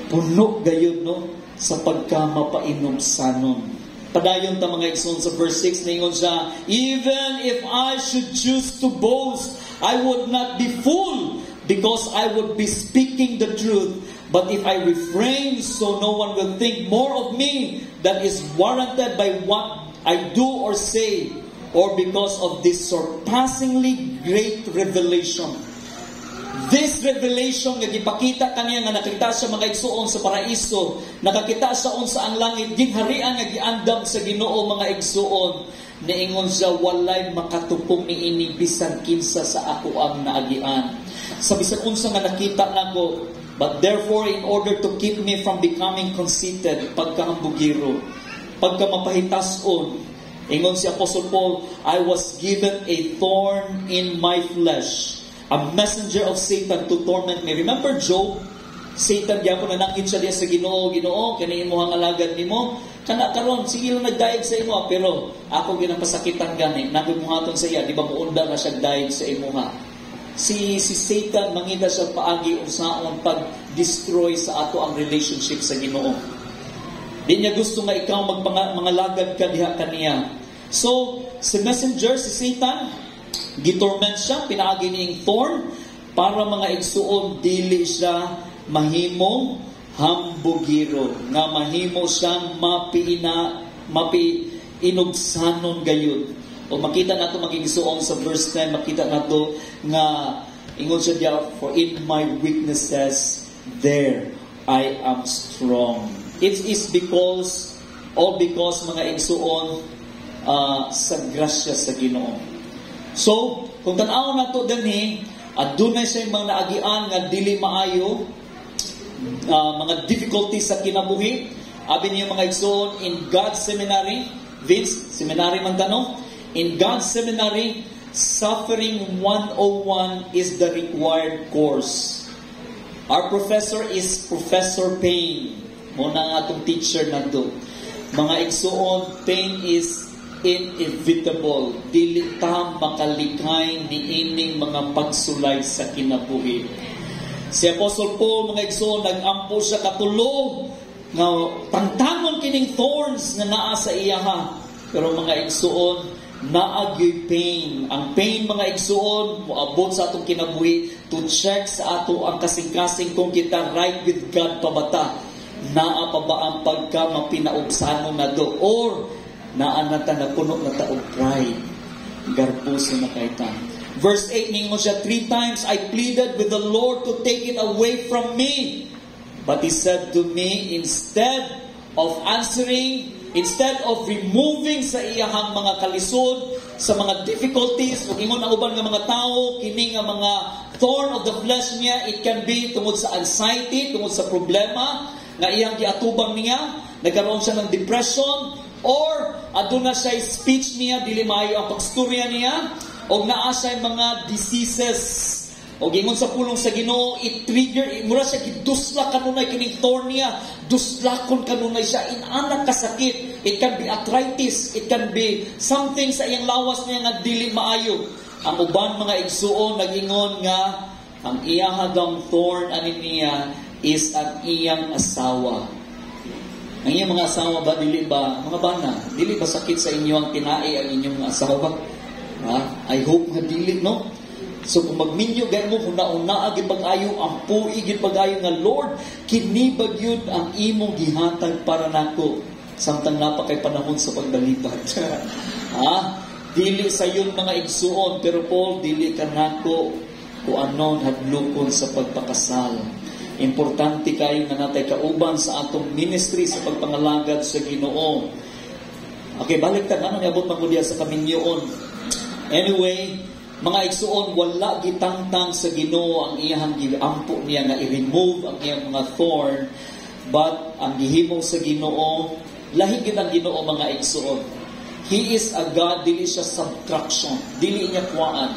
Speaker 1: Puno gayon no sa pagkamapainom-sanon. Padayon ta mga igsuon sa verse 6 ningon siya, even if I should choose to boast, I would not be full, because I would be speaking the truth. But if I refrain so no one will think more of me that is warranted by what I do or say, or because of this surpassingly great revelation. This revelation nga gipakita kaniya nga nakita siya mga igsuon sa paraiso, nakakita siya unsa ang langit, ginharian nga giandam sa Ginoo mga igsuon. Niingon siya, walay makatupong niini bisan kinsa sa ako ang naagian. Sa bisan unsa nga nakita nako, but therefore in order to keep me from becoming conceited, pagkahambugiro, pagkamapahitason, ingon si Apostle Paul, I was given a thorn in my flesh, a messenger of Satan to torment me. Remember Job? Satan gyapon nanangit siya diya sa Ginoo, Ginoo, kani imong alagad nimo, kana karon sige lang nagdayeg sa imo, pero ako ginapasakitan gani, nagumuhaton sa iya, di ba muunda na siya dayeg sa imuha. Si Satan mangita siya paagi usaon pag-destroy sa ato ang relationship sa Ginoo. Di niya gusto nga ikaw magmangalagad ka diha kaniya. So, si messenger, si Satan, gitorment siya, pinaagi niyang thorn, para mga igsuon, dili siya mahimong hambugiro, nga mahimo siyang mapiinugsanon gayud. O makita nato magigsuon sa verse 10, makita nato nga ingon siya diya, for in my weaknesses there I am strong. It is because mga igsuon sa grasya sa Ginoo. So kung tan-aw nato dinhi, adunay sa mga naagian nga dili maayo, mga difficulties sa kinabuhi. Abi niyo mga igsoon, in God's seminary, Vince, seminary man tanong, in God's seminary, Suffering 101 is the required course. Our professor is Professor Payne. Muna ang atong teacher na do. Mga igsuon, pain is inevitable. Dili ta makalikay ni ining mga pagsulay sa kinabuhi. Si Apostle Paul, mga igsoon, nag-ampo siya katulo nga tangtangon kining thorns nga naa sa iyaha. Pero mga igsuon, naagyoy pain. Ang pain, mga igsuon, moabot sa atong kinabuhi to check sa ato ang kasing-kasing kung kita right with God pa bata. Naa pa ba ang pagka mapinaugsanon na do? Or naanata na puno na taog pride. Garpuso na kay ta. Verse 8 ningon siya, 3 times I pleaded with the Lord to take it away from me. But He said to me, instead of removing sa iyahang mga kalisod, sa mga difficulties, ug ingon ang uban nga mga tao, kini nga mga thorn of the flesh niya, it can be tungod sa anxiety, tungod sa problema nga iyang giatubang niya, nagkaroon siya ng depression, or aduna siya speech niya, dili maayo ang pagstorya niya, o naa siya mga diseases. O gingon sa pulong sa Ginoo, it-trigger, mura siya gidusla kanunay kining thorn niya, duslakon kanunay siya, inanak kasakit. It can be arthritis, it can be something sa iyang lawas niya nga dili maayo. Ang uban mga igsuon nagingon nga ang iyahagang thorn ani niya is ang iyang asawa. Ang iyang mga asawa ba dili ba mga bana, dili ba sakit sa inyo ang tinai ang inyong asawa? I hope nga dili, no? So kung magminyo gay mo huna-una gid pag-ayo ang pui gid pag-ayo nga Lord, kini bagyud ang imong gihatag para nako samtang napa kay panahon sa pagbalipat. Dili sa yon mga igsuon, pero Paul dili ka nako kung anon hadlokon sa pagpakasal. Importante kayo nga natay kauban sa atong ministry sa pagpangalagad sa Ginoo. Okay, balik ta ano niabot man ko diya sa kaminyoon. Anyway, mga igsuon, wala gitangtang sa Ginoo ang iyang giampo niya nga i-remove ang iyang mga thorn, but ang gihimo sa Ginoo, lahi gid ang Ginoo mga igsuon. He is a God, dili siya subtraction, dili niya kuwaan.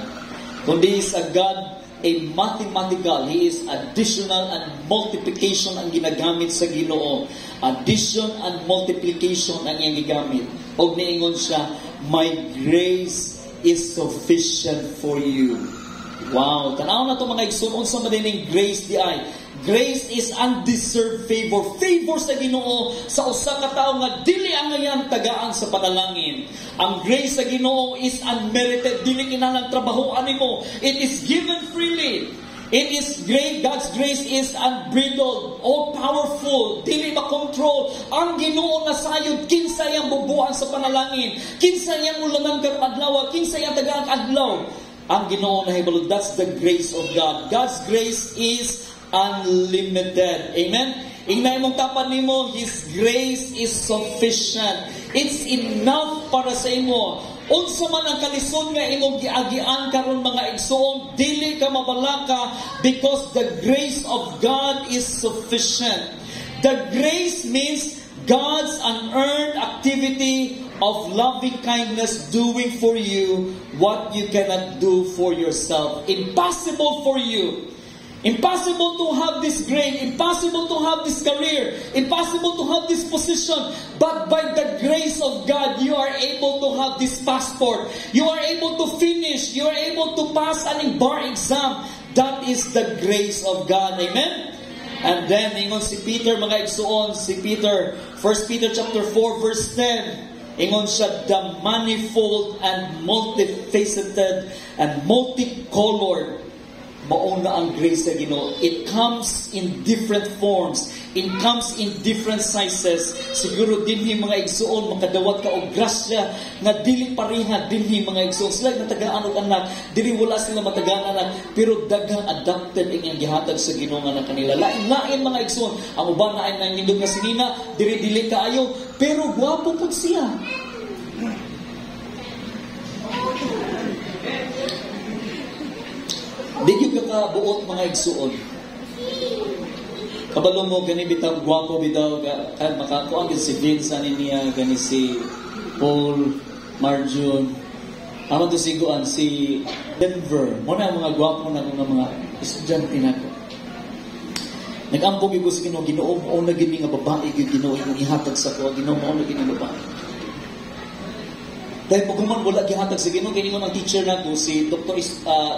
Speaker 1: Kundi is a God, a mathematical, He is additional and multiplication ang ginagamit sa Ginoo. Addition and multiplication ang iyang gigamit. Og niingon siya, my grace is sufficient for you. Wow, tanaw na to mga igsoon sa madining grace di ay. Grace is undeserved favor. Favor sa Ginoo sa usa ka tawo nga dili angayan tagaan sa panalangin. Ang grace sa Ginoo is unmerited, dili kinahanglan trabahoan nimo. It is given freely. It is great. God's grace is unbridled, all powerful, dili makontrol. Ang Ginoo na sayod kinsa iyang bubuan sa panalangin, kinsa iyang ulanan karong adlaw, kinsa iyang tagaan adlaw. Ang Ginoo na hibalo, that's the grace of God. God's grace is unlimited. Amen. Ingnay mong tapan nimo, His grace is sufficient. It's enough para sa imo. Unsa man ang kalisod nga imong giagian karon mga igsoon, dili ka mabalaka because the grace of God is sufficient. The grace means God's unearned activity of loving kindness doing for you what you cannot do for yourself. Impossible for you. Impossible to have this grade, impossible to have this career, impossible to have this position. But by the grace of God, you are able to have this passport. You are able to finish. You are able to pass an bar exam. That is the grace of God. Amen? And then, ingon si Peter, mga igsuon, si Peter, 1 Peter chapter 4, verse 10, ingon siya, the manifold and multifaceted and multicolored, mauna ang grace sa Ginoo. It comes in different forms. It comes in different sizes. Siguro dinhi mga igsuon makadawat ka og grasya nga dili pareha dinhi mga igsuon. Sila natagaan og anak, dili wala sila matagaan anak, pero daghang adopted ang gihatag sa Ginoo nga kanila. Lain-lain mga igsuon. Ang uban na ay nindog nga sinina, dili kaayo, pero gwapo pud siya. Di yung kakabuot mga igsuon. Kabalo mo, gani bitaw, guwapo bitaw, makakuang si Vince, niya, gani si Paul, Marjun, ako to siguan, si Denver. Muna ang mga guwapo na mga estudyante na ko. Nag-ampog ko sa Ginoo mo na gini nga babae, Ginoo, yung ihatag sa ko, Ginoo mo na gini babae. Dahil pag wala gihatag sa Ginoo, kaya ang teacher na ko, si Dr.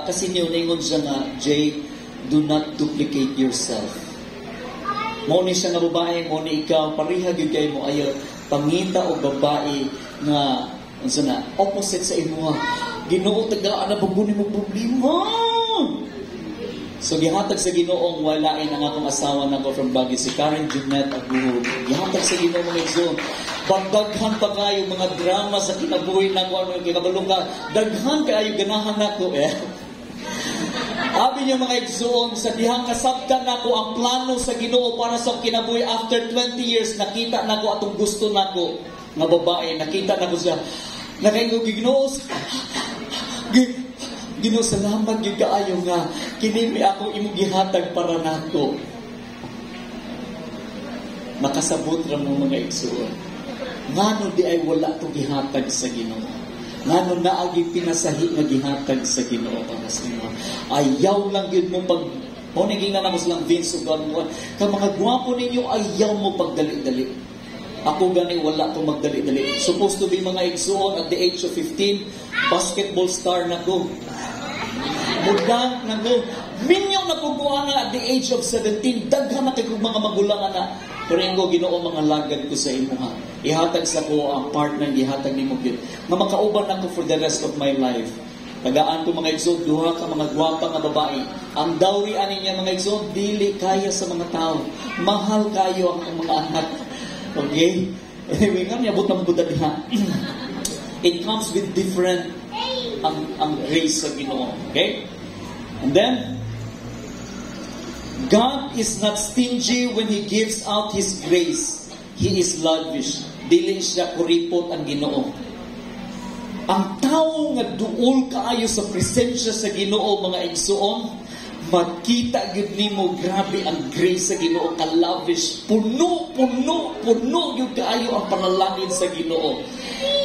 Speaker 1: Casinio, naingon siya nga, Jay, do not duplicate yourself. Mo ni siya nga babae, mo ni ikaw, parihag yun kayo mo, ayaw, pangita o babae na, opposite sa imo. Ginoo, tagaan na bagunin mo problema. So, gihatag sa Ginoong walain ang akong asawa na ko from Baguio, si Karen Jeanette Aguho. Gihatag sa Ginoo mga igsoon. Daghan pa kayo mga drama sa kinabuhi na ko, ano, kinabalong ka, daghan kayo ganahan nako eh. Abi niyo mga igsoon, sa dihang kasabtan nako ang plano sa Ginoo para sa kinabuhi. After 20 years, nakita nako atong gusto nako nga babae, nakita nako siya. Nakaingo Ginoo, Ginoo, salamat gyud kaayo nga kini mi ako imong gihatag para nako. Makasabot ra mo mga igsoon. Ngano di ay wala to gihatag sa Ginoo? Ngano naagi pinasahi nga gihatag sa Ginoo para sa inyo? Ayaw lang yun mo pag naging na namos lang Vince o God ka mga gwapo ninyo, ayaw mo pagdali-dali. Ako gani wala to magdali-dali. Supposed to be mga igsoon at the age of 15, basketball star na ko. Mudang na ko. Minyong napupuan na at the age of 17, daghan na kayo mga magulang na. Pero ko Ginoo mga lagad ko sa imo ha. Ihatag sa ko ang partner, ihatag ni mo gyud. Nga makauban nako for the rest of my life. Tagaan ko mga igsoon, duha ka mga gwapa nga babae. Ang dowry ani niya mga igsoon, dili kaya sa mga tao. Mahal kayo ang mga anak. Okay? Anyway, nga niya butang buda diha. It comes with different ang grace sa Ginoo. Okay? And then God is not stingy when He gives out His grace. He is lavish. Dili siya kuripot ang Ginoo. Ang tao nga duol kaayo sa presensya sa Ginoo mga igsoon, makita gid nimo grabe ang grace sa Ginoo, ka-lavish, puno gyud kaayo ang panalangin sa Ginoo.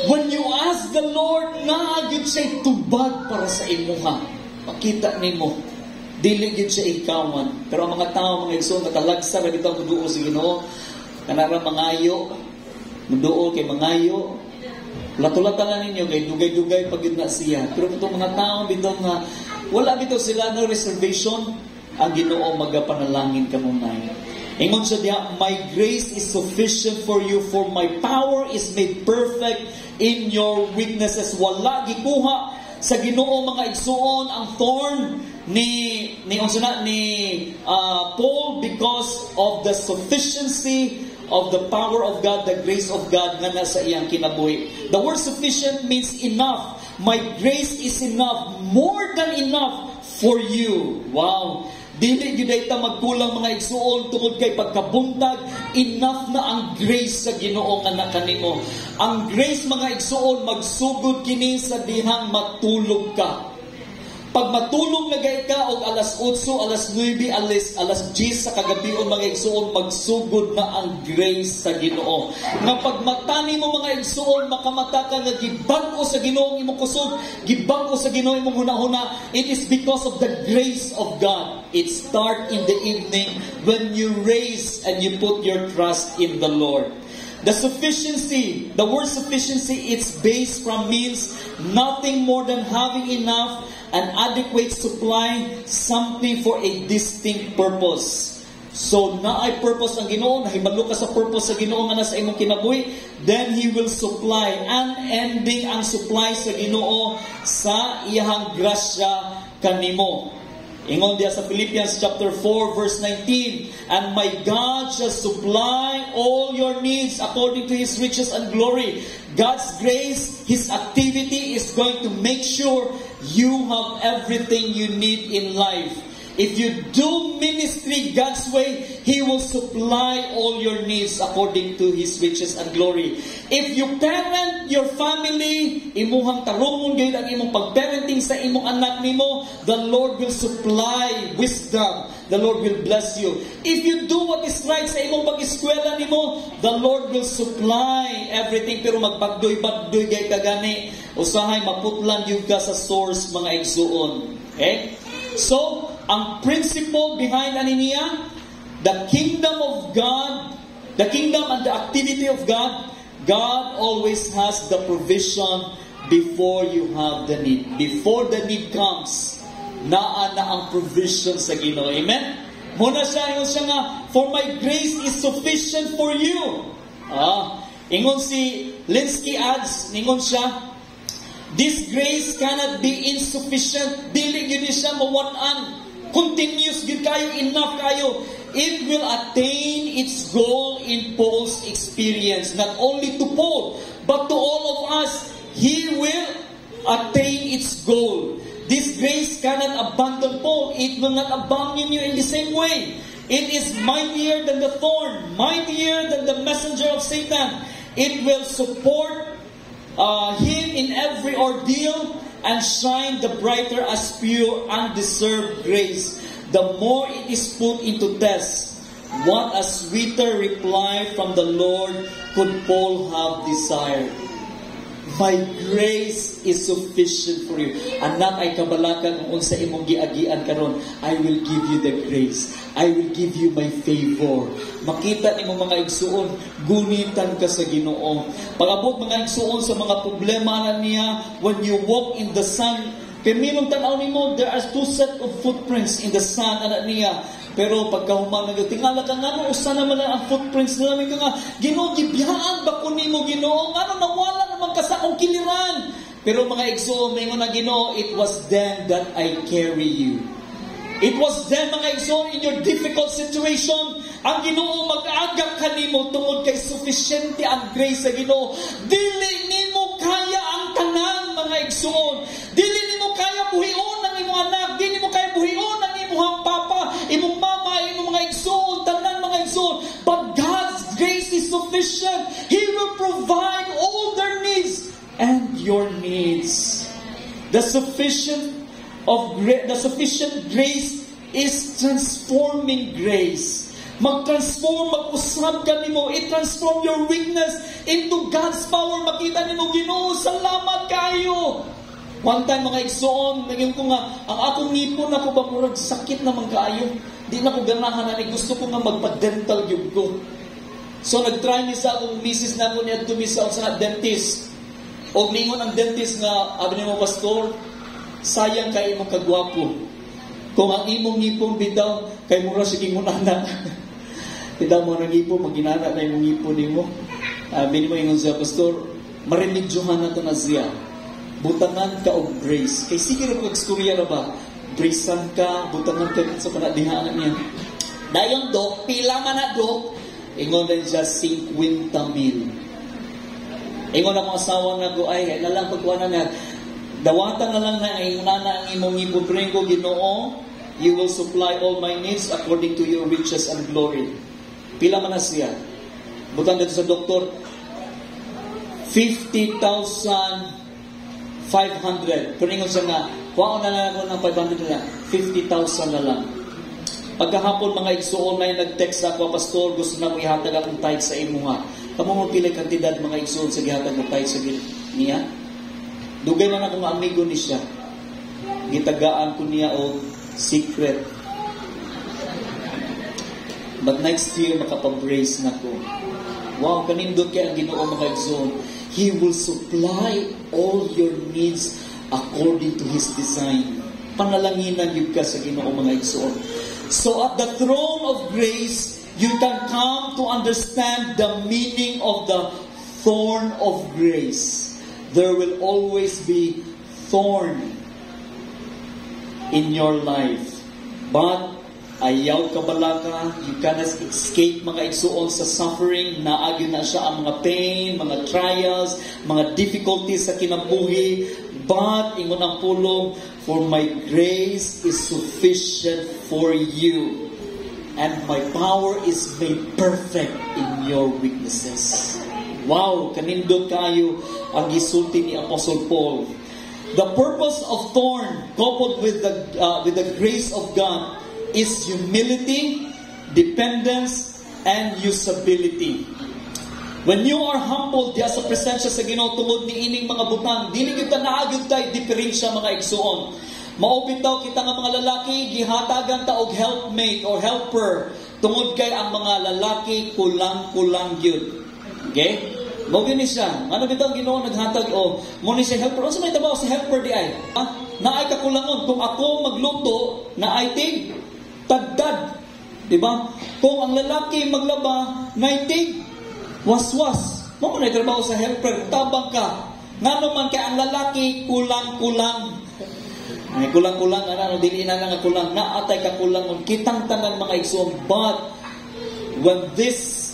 Speaker 1: When you ask the Lord, na gyud siya tubag para sa imuha. Makita nimo dili gyud siya ikawan. Pero ang mga tao mga igsoon nakalagsa ra bitaw duol sa Ginoo, kanara mangayo, muduol kay mangayo. Latulatan na ninyo kay dugay-dugay pag yun na siya. Pero itong mga tao bitaw nga wala bitaw sila no reservation, ang Ginoo magapanalangin kamunay. Ingon siya diha, my grace is sufficient for you, for my power is made perfect in your weaknesses. Wala gikuha sa Ginoo mga igsoon ang thorn ni Paul because of the sufficiency of the power of God, the grace of God na nasa iyang kinabuhi. The word sufficient means enough. My grace is enough, more than enough for you. Wow! Dili gyud ta magkulang mga igsuon tungod kay pagkabuntag, enough na ang grace sa Ginoo nga nakanimo. Ang grace mga igsuon magsugod kini sa dihang matulog ka. Pag matulog na gay ka og alas 8, alas 9, alas 10 sa kagabion mga igsuon, magsugod na ang grace sa Ginoo. Nga pagmatani mo mga igsuon, makamata ka nga gibag-o sa Ginoo imong kusog, gibag-o sa Ginoo imong hunahuna. It is because of the grace of God. It starts in the evening when you raise and you put your trust in the Lord. The sufficiency, the word sufficiency, it's based from means nothing more than having enough, an adequate supply, something for a distinct purpose. So, naay purpose ang Ginoo, nahibalo ka sa purpose sa Ginoo nga nasa imong kinabuhi, then He will supply, unending ang supply sa Ginoo sa iyang grasya kanimo. Ingon diya sa Philippians chapter 4 verse 19, and my God shall supply all your needs according to His riches and glory. God's grace, His activity is going to make sure you have everything you need in life. If you do ministry God's way, He will supply all your needs according to His riches and glory. If you parent your family, imuhang tarungon gayud ang imong pagparenting sa imong anak nimo, the Lord will supply wisdom. The Lord will bless you. If you do what is right sa imong pag-eskwela nimo, the Lord will supply everything. Pero magbagdoy-bagdoy gay ka gani, usahay maputlan yun ka sa source mga igsuon. Okay? So, ang principle behind aniniya, the kingdom of God, the kingdom and the activity of God, God always has the provision before you have the need. Before the need comes, naa na ang provision sa Ginoo. Amen? Muna siya, ingon siya nga, for my grace is sufficient for you. Ingon si Linsky adds, ingon siya, this grace cannot be insufficient. Dili gyud siya mawan-an. Continuous gyud kayo, enough kayo. it will attain its goal in Paul's experience. Not only to Paul, but to all of us, he will attain its goal. This grace cannot abandon Paul. It will not abandon you in the same way. It is mightier than the thorn, mightier than the messenger of Satan. It will support him in every ordeal and shine the brighter as pure, undeserved grace. The more it is put into test, what a sweeter reply from the Lord could Paul have desired. My grace is sufficient for you. Anak ay kabalakan kung sa imong giagian karon, I will give you the grace. I will give you my favor. Makita nimo mga igsuon, gunitan ka sa Ginoo. Pag-abot mga igsuon sa mga problema na niya, when you walk in the sun, kay minong tanaw nimo, there are two set of footprints in the sun ana niya. Pero pagkahuman nagatingala ka nga, usa naman ang footprints nila, may ka nga, Ginoo, gibiyaan ba ko nimo, Ginoo? Ano, nawala naman ka sa akong kiliran. Pero mga igsoon, may nga Ginoo, it was then that I carry you. It was then, mga igsoon, in your difficult situation, ang Ginoo mag-agak ka nimo tungod kay sufficiente ang grace sa Ginoo. Dili nimo kaya ang tanan, mga igsoon. Dili nimo kaya buhion ang imong anak. Dili nimo kaya buhion ang imong papa, imong mama, imong mga igsoon, tanan mga igsoon. But God's grace is sufficient. He will provide all their needs and your needs. The sufficient grace is transforming grace. Mag-transform, mag-usab ka nimo, i-transform your weakness into God's power. Makita nimo, Ginoo, salamat kayo. One time mga igsoon, naging ko nga, ang akong ngipon ako ba murag sakit naman kaayo. Di na ko ganahan na, gusto ko nga magpa-dental yung ko. So nag-try ni sa akong misis na ako niya tumisa sa dentist. O mingon ang dentist nga, abi ni mo, pastor, sayang kay imong kagwapo. Kung ang imong ngipon bitaw, kay mura sige mo nana. Bitaw mo ng ngipon, maginana na imong ngipon nimo. Bini mo ingon siya, pastor, marimedyohan na ito na siya. Butangan ka og grace. Kay sige rin ko ekstorya na ba? Bracean ka, butangan ka sa panadihaan niya. Dayon dok, pila man na dok, ingon din siya 50,000. Ingon ang mga asawa na ko, ay, nalang pagkuha na nga, dawatan na lang na ay nana ang imong ibubring ko, Ginoo, you will supply all my needs according to your riches and glory. Pila man na siya. Butang dito sa doktor, 50,500. Pero ingon siya nga, kuha na lang ako ng 500 na, 50,000 na lang. Pagkahapon mga igsuon na nag-text ako, pastor, gusto na mo ihatag akong tithe sa imo nga. Kamu mo pila kantidad mga igsuon sa gihatag ng tithe sa niya? Dugay man akong amigo ni siya. Gitagaan ko niya o secret. But next year, makapag-brace na ko. Wow, kanindot kaya ang Ginoo mga igsoon. He will supply all your needs according to His design. Pangalanginan yun ka sa Ginoo mga igsoon. So at the throne of grace, you can come to understand the meaning of the thorn of grace. There will always be thorn in your life. But ayaw kabalaka, you cannot escape mga igsuon sa suffering. Naagyo na siya ang mga pain, mga trials, mga difficulties sa kinabuhi. But ingon ang pulong, for my grace is sufficient for you, and my power is made perfect in your weaknesses. Wow, kanindot kayo ang gisulti ni Apostle Paul. The purpose of thorn, coupled with the grace of God, is humility, dependence, and usability. When you are humbled diya sa presensya sa Ginoo tungod ni ining mga butang, dili kita naagid tay diferensya mga igsuon. Mao bitaw kita nga mga lalaki gihatagan ta og helpmate or helper tungod kay ang mga lalaki kulang-kulang gyud. Okay? Mao gyud ni siya. Ano bitaw Ginoo naghatag o mo ni siya helper. Unsa may trabaho sa helper di ay? Naay kakulangon kung ako magluto, naay tig tagdad. Di ba? Kung ang lalaki maglaba, naay tig waswas. Mo na trabaho sa helper, tabang ka. Nga naman kay ang lalaki kulang-kulang. May kulang-kulang, dili na nga kulang, naatay ka kulang, kitang tanan mga igsoon. But, when this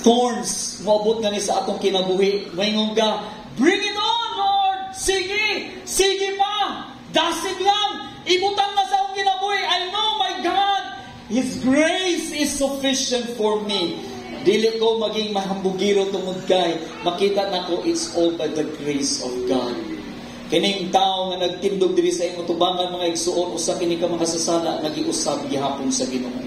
Speaker 1: thorns, maabot nga ni sa atong kinabuhi, mayingon ka, bring it on, Lord! Sige! Sige pa! Dasig lang! Ibutang na sa akong kinabuhi! I know, my God! His grace is sufficient for me. Dili ko maging mahambugiro tungod kay, makita na ko, it's all by the grace of God. Kining tao nga nagtindog diri sa imong tubangan mga igsuon, usa kini ka makasasala nagiusab gihapon sa Ginoo.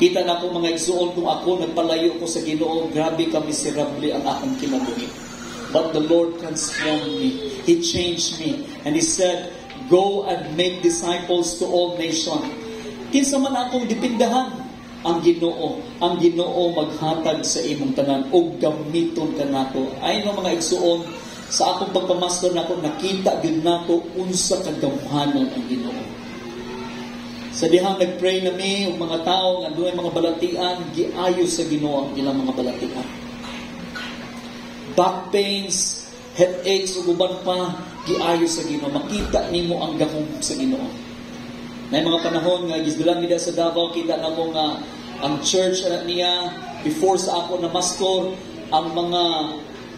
Speaker 1: Kita na ko mga igsuon kung ako nagpalayo ko sa Ginoo, grabe ka miserable ang akong kinabuhi. But the Lord transformed me. He changed me. And He said, go and make disciples to all nations. Kinsa man akong dipindahan, ang Ginoo maghatag sa imong tanan og gamiton kanako. Ay no mga igsuon, sa akong pagpamaster nako nakita gyud nako unsa kagawhanon ang Ginoo. Sa dihang nagpray nami og mga tawo nga adunay mga balatian, giayo sa Ginoo ang ilang mga balatian. Back pains, headaches ug uban pa, giayo sa Ginoo. Makita nimo ang gahom sa Ginoo. May mga panahon nga gisdulan nila sa Davao, kita na mo nga ang church niya before sa ako na mastor, ang mga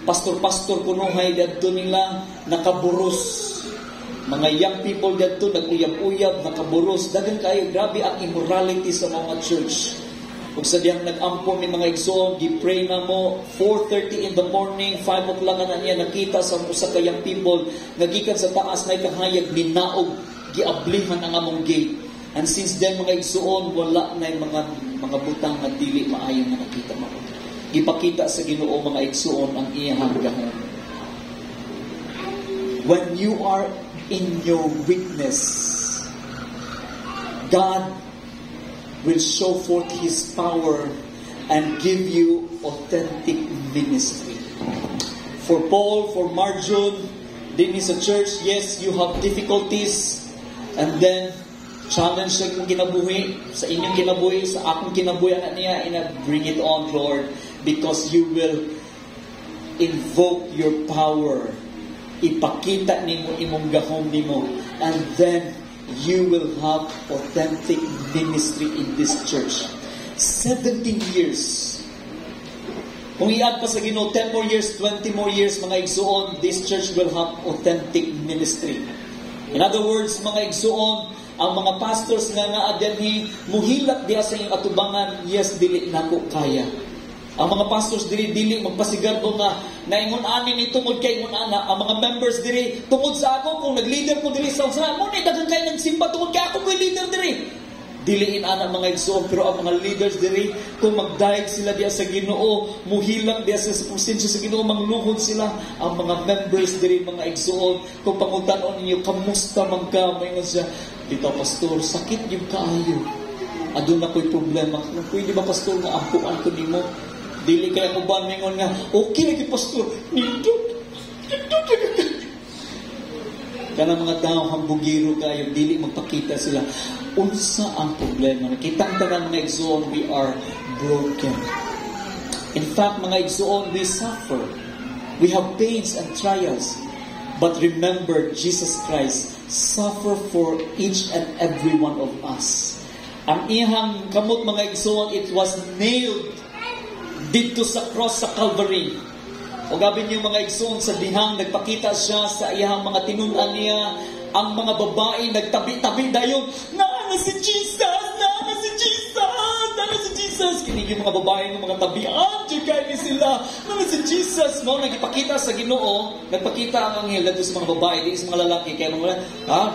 Speaker 1: pastor-pastor kunuhay dadto nila nakaburos. Mga young people dadto naguyab-uyab, nakaburos. Dagan kayo, grabe ang immorality sa mga church. Ug sa diyang nag-ampo ni mga igsoon, gi-pray na mo 4:30 in the morning, 5 o'clock na niya nakita sa usa ka young people nagikan sa taas na kahayag minaog, giablihan ang among gate. And since then mga igsoon, wala na mga butang na dili maayo na nakita mo. Gipakita sa Ginoo mga igsoon ang iyang gahom. When you are in your weakness, God will show forth His power and give you authentic ministry. For Paul, for Marjon, din sa church, yes, you have difficulties, and then challenge sa inyong kinabuhi, sa inyong kinabuhi, sa akong kinabuhi, niya, bring it on, Lord, because you will invoke your power. Ipakita nimo imong gahom nimo, and then you will have authentic ministry in this church. 17 years. Kung i-add pa sa Ginoo 10 more years, 20 more years, mga igsuon, this church will have authentic ministry. In other words, mga igsuon, ang mga pastors nga adyanhi muhilak diha sa iyong atubangan, yes, dili nako kaya. Ang mga pastors dili magpasigarbo nga naingon ani ni tungod kay ingon ana. Ang mga members diri tungod sa ako kung nag-leader ko diri sa usa mo ni daghang kay nagsimba tungod kay ako ko'y leader diri. Diliin ana mga igsoon, pero ang mga leaders diri kung magdaig sila diha sa Ginoo, muhilak diha sa presensya sa Ginoo, mangluhod sila. Ang mga members diri mga igsoon, kung pangutan-on ninyo kamusta man ka, mayngon siya, dito pastor, sakit yung kaayo. Aduna ko'y problema. Pwede ba pastor nga ampuan ko nimo? Dili kaya ko ba mingon nga, okay lagi pastor, nindot. Kana mga tao hambugiro kayo, dili magpakita sila. Unsa ang problema? Kitang tanan mga igsoon, we are broken. In fact, mga igsoon, we suffer. We have pains and trials. But remember, Jesus Christ suffer for each and every one of us. Ang ihang kamot mga igsoon, it was nailed dito sa cross sa Calvary. O gabi niyo mga igsoon, sa dihang nagpakita siya sa iyang mga tinunan niya, ang mga babae nagtabi-tabi dayon, na si Jesus, na si Jesus. Kinig yung mga babae ng mga tabian, dyan sila, na si Jesus. No, nagpakita sa Ginoo, nagpakita ang anghel dito sa mga babae, di sa mga lalaki, kaya mga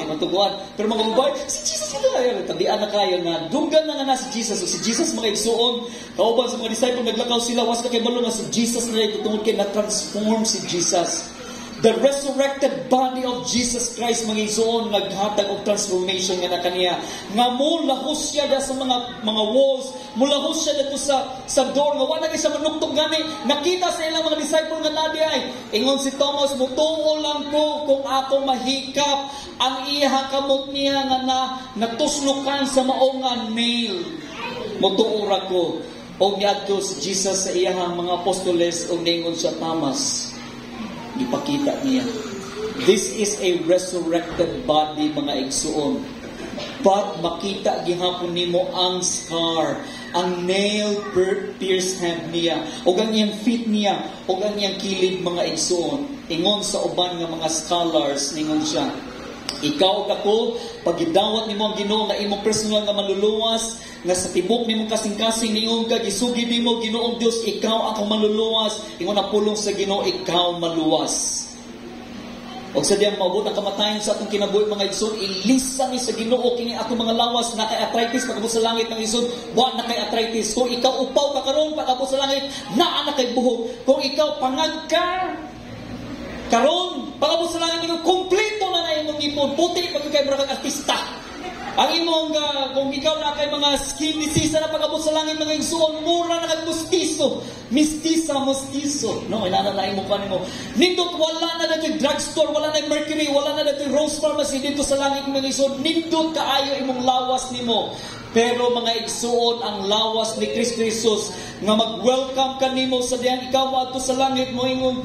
Speaker 1: di matuguan. Pero mga babae, si Jesus sila, tabian na kayo na, dunggan na nga na si Jesus. So, si Jesus mga igsuon, kauban sa mga disciple, naglakaw sila, was na kay balo na si Jesus na ito, tungkol kay na-transform si Jesus. The resurrected body of Jesus Christ, mga igsoon, naghatag og transformation nga na kaniya. Nga mo lahos siya sa mga walls, mulahos siya dito sa door, nga wala siya manugtog gani. Nakita sa ilang mga disciple nga nadi ay, ingon si Thomas, mutuo lang ko kung ako mahikap ang iya kamot niya nga natuslukan sa maongan nail. Mutuo ra ko. Og niadto si Jesus sa iyang mga apostoles og ningon siya Thomas. Ipakita niya. This is a resurrected body, mga igsuon. But makita gihapon nimo ang scar, ang nail pierced hand niya, o ang iyang feet niya, o ang iyang kilid, mga igsuon. Ingon sa uban nga mga scholars, ningon siya, ikaw ako, pagidawat nimo ang Ginoo nga imong personal nga maluluwas, nga sa tibok nimo kasing-kasing niyon ka gisugid nimo Ginoong Dios, ikaw ako maluluwas. Ingon na pulong sa Ginoo, ikaw maluwas. Og sa diyang maabot ang kamatayon sa atong kinabuhi, mga igsoon, ilisa ni sa Ginoo kini ato mga lawas na kay arthritis pagabot sa langit, ng igsoon, wa na kay arthritis. Kung ikaw upaw ka karon pagabot sa langit, naa na kay buhok. Kung ikaw pangag ka karon pagabot sa langit, kompleto na imong ipon, puti pag kay murag artista. Ang imong kung ikaw na kay mga skin disease na pagabot sa langit, mga igsoon, mura na kay mustiso. Mustiso. No, inana na imong kanimo. Nindot wala na dito drugstore, wala na Mercury, wala na dito Rose Pharmacy dito sa langit, mga igsoon. Nindot kaayo imong lawas nimo. Pero mga igsuon, ang lawas ni Kristo Jesus nga mag-welcome kanimo sa diyan ikaw adto sa langit, moingon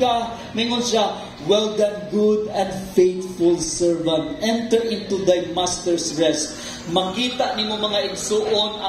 Speaker 1: siya, well done, good and faithful servant, enter into thy master's rest. Makita nimo mga igsuon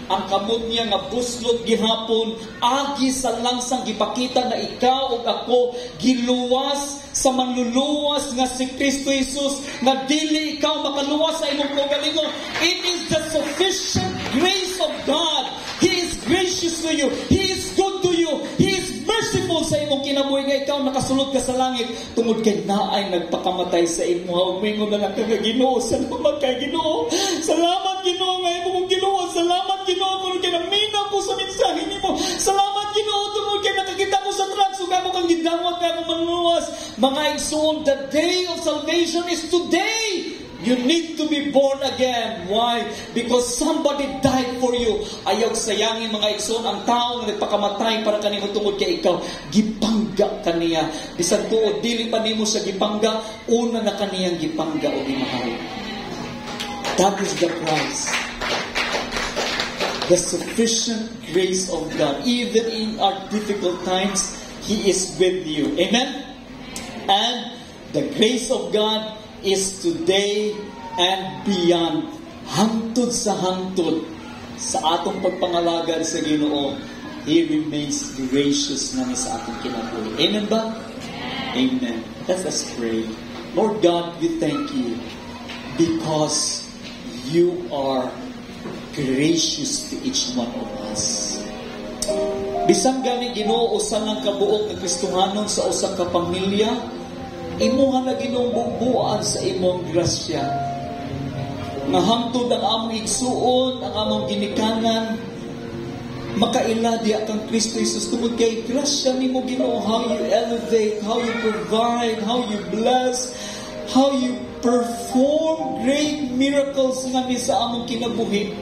Speaker 1: ang kamot niya nga buslot gihapon, agi sa langsang gipakita na ikaw ug ako giluwas sa manluluwas nga si Kristo Jesus, nga dili ikaw makaluwas sa imong kaugalingon. It is the sufficient grace of God. He is gracious to you. He is good to you. He is merciful sa imong kinabuhi nga ikaw nakasulod ka sa langit tungod kay naay nagpakamatay sa imo. Umingon na lang ka, Ginoo, salamat kay Ginoo. Salamat Ginoo nga imong Ginoo. Salamat Ginoo tungod kay naminaw ko sa mensahe nimo. Salamat Ginoo tungod kay nakakita ko sa truck ug ako kang gidawat nga ako manluwas. Mga igsoon, the day of salvation is today. You need to be born again. Why? Because somebody died for you. Ayaw sayangin, mga igsoon, ang tao nga nagpakamatay para kanimo tungod kay ikaw. Gipangga kaniya. Bisan tuod dili pa nimo siya gipangga, una na kaniyang gipangga o gimahal. That is the price. The sufficient grace of God. Even in our difficult times, He is with you. Amen? And the grace of God is today and beyond. Hangtod sa atong pagpangalagad sa Ginoo, He remains gracious na sa atong kinabuhi. Amen ba? Amen. Let us pray. Lord God, we thank you because you are gracious to each one of us. Bisan gani Ginoo usa lang kabuok nga Kristohanon sa usa ka pamilya, imuha na Ginoong bubuan sa imong grasya. Nga hangtod ang among igsuon, ang among ginikanan, makaila diya kang Kristo Jesus tungod kay grasya nimo Ginoo, how you elevate, how you provide, how you bless, how you perform great miracles nga ni sa among kinabuhi.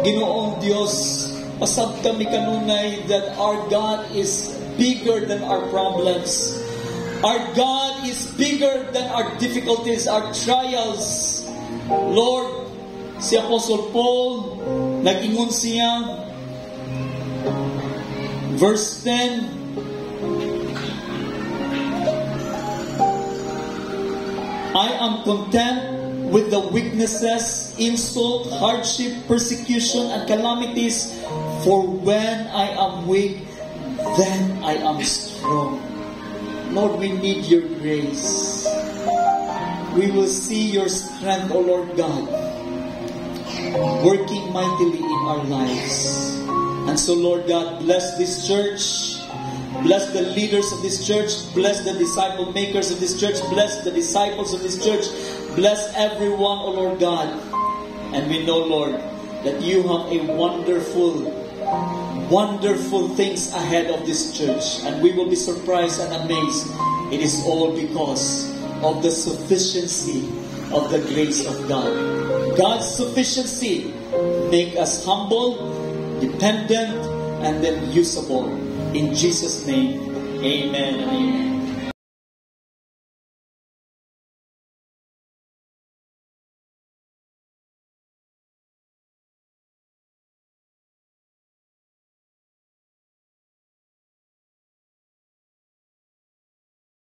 Speaker 1: Ginoong Dios, pasab kami kanunay that our God is bigger than our problems. Our God is bigger than our difficulties, our trials. Lord, si Apostle Paul, nag-ingon siya, verse 10, I am content with the weaknesses, insult, hardship, persecution, and calamities, for when I am weak, then I am strong. Lord, we need your grace. We will see your strength, O Lord God, working mightily in our lives. And so, Lord God, bless this church. Bless the leaders of this church. Bless the disciple makers of this church. Bless the disciples of this church. Bless everyone, O Lord God. And we know, Lord, that you have a wonderful things ahead of this church. And we will be surprised and amazed. It is all because of the sufficiency of the grace of God. God's sufficiency make us humble, dependent, and then usable. In Jesus' name, amen and amen.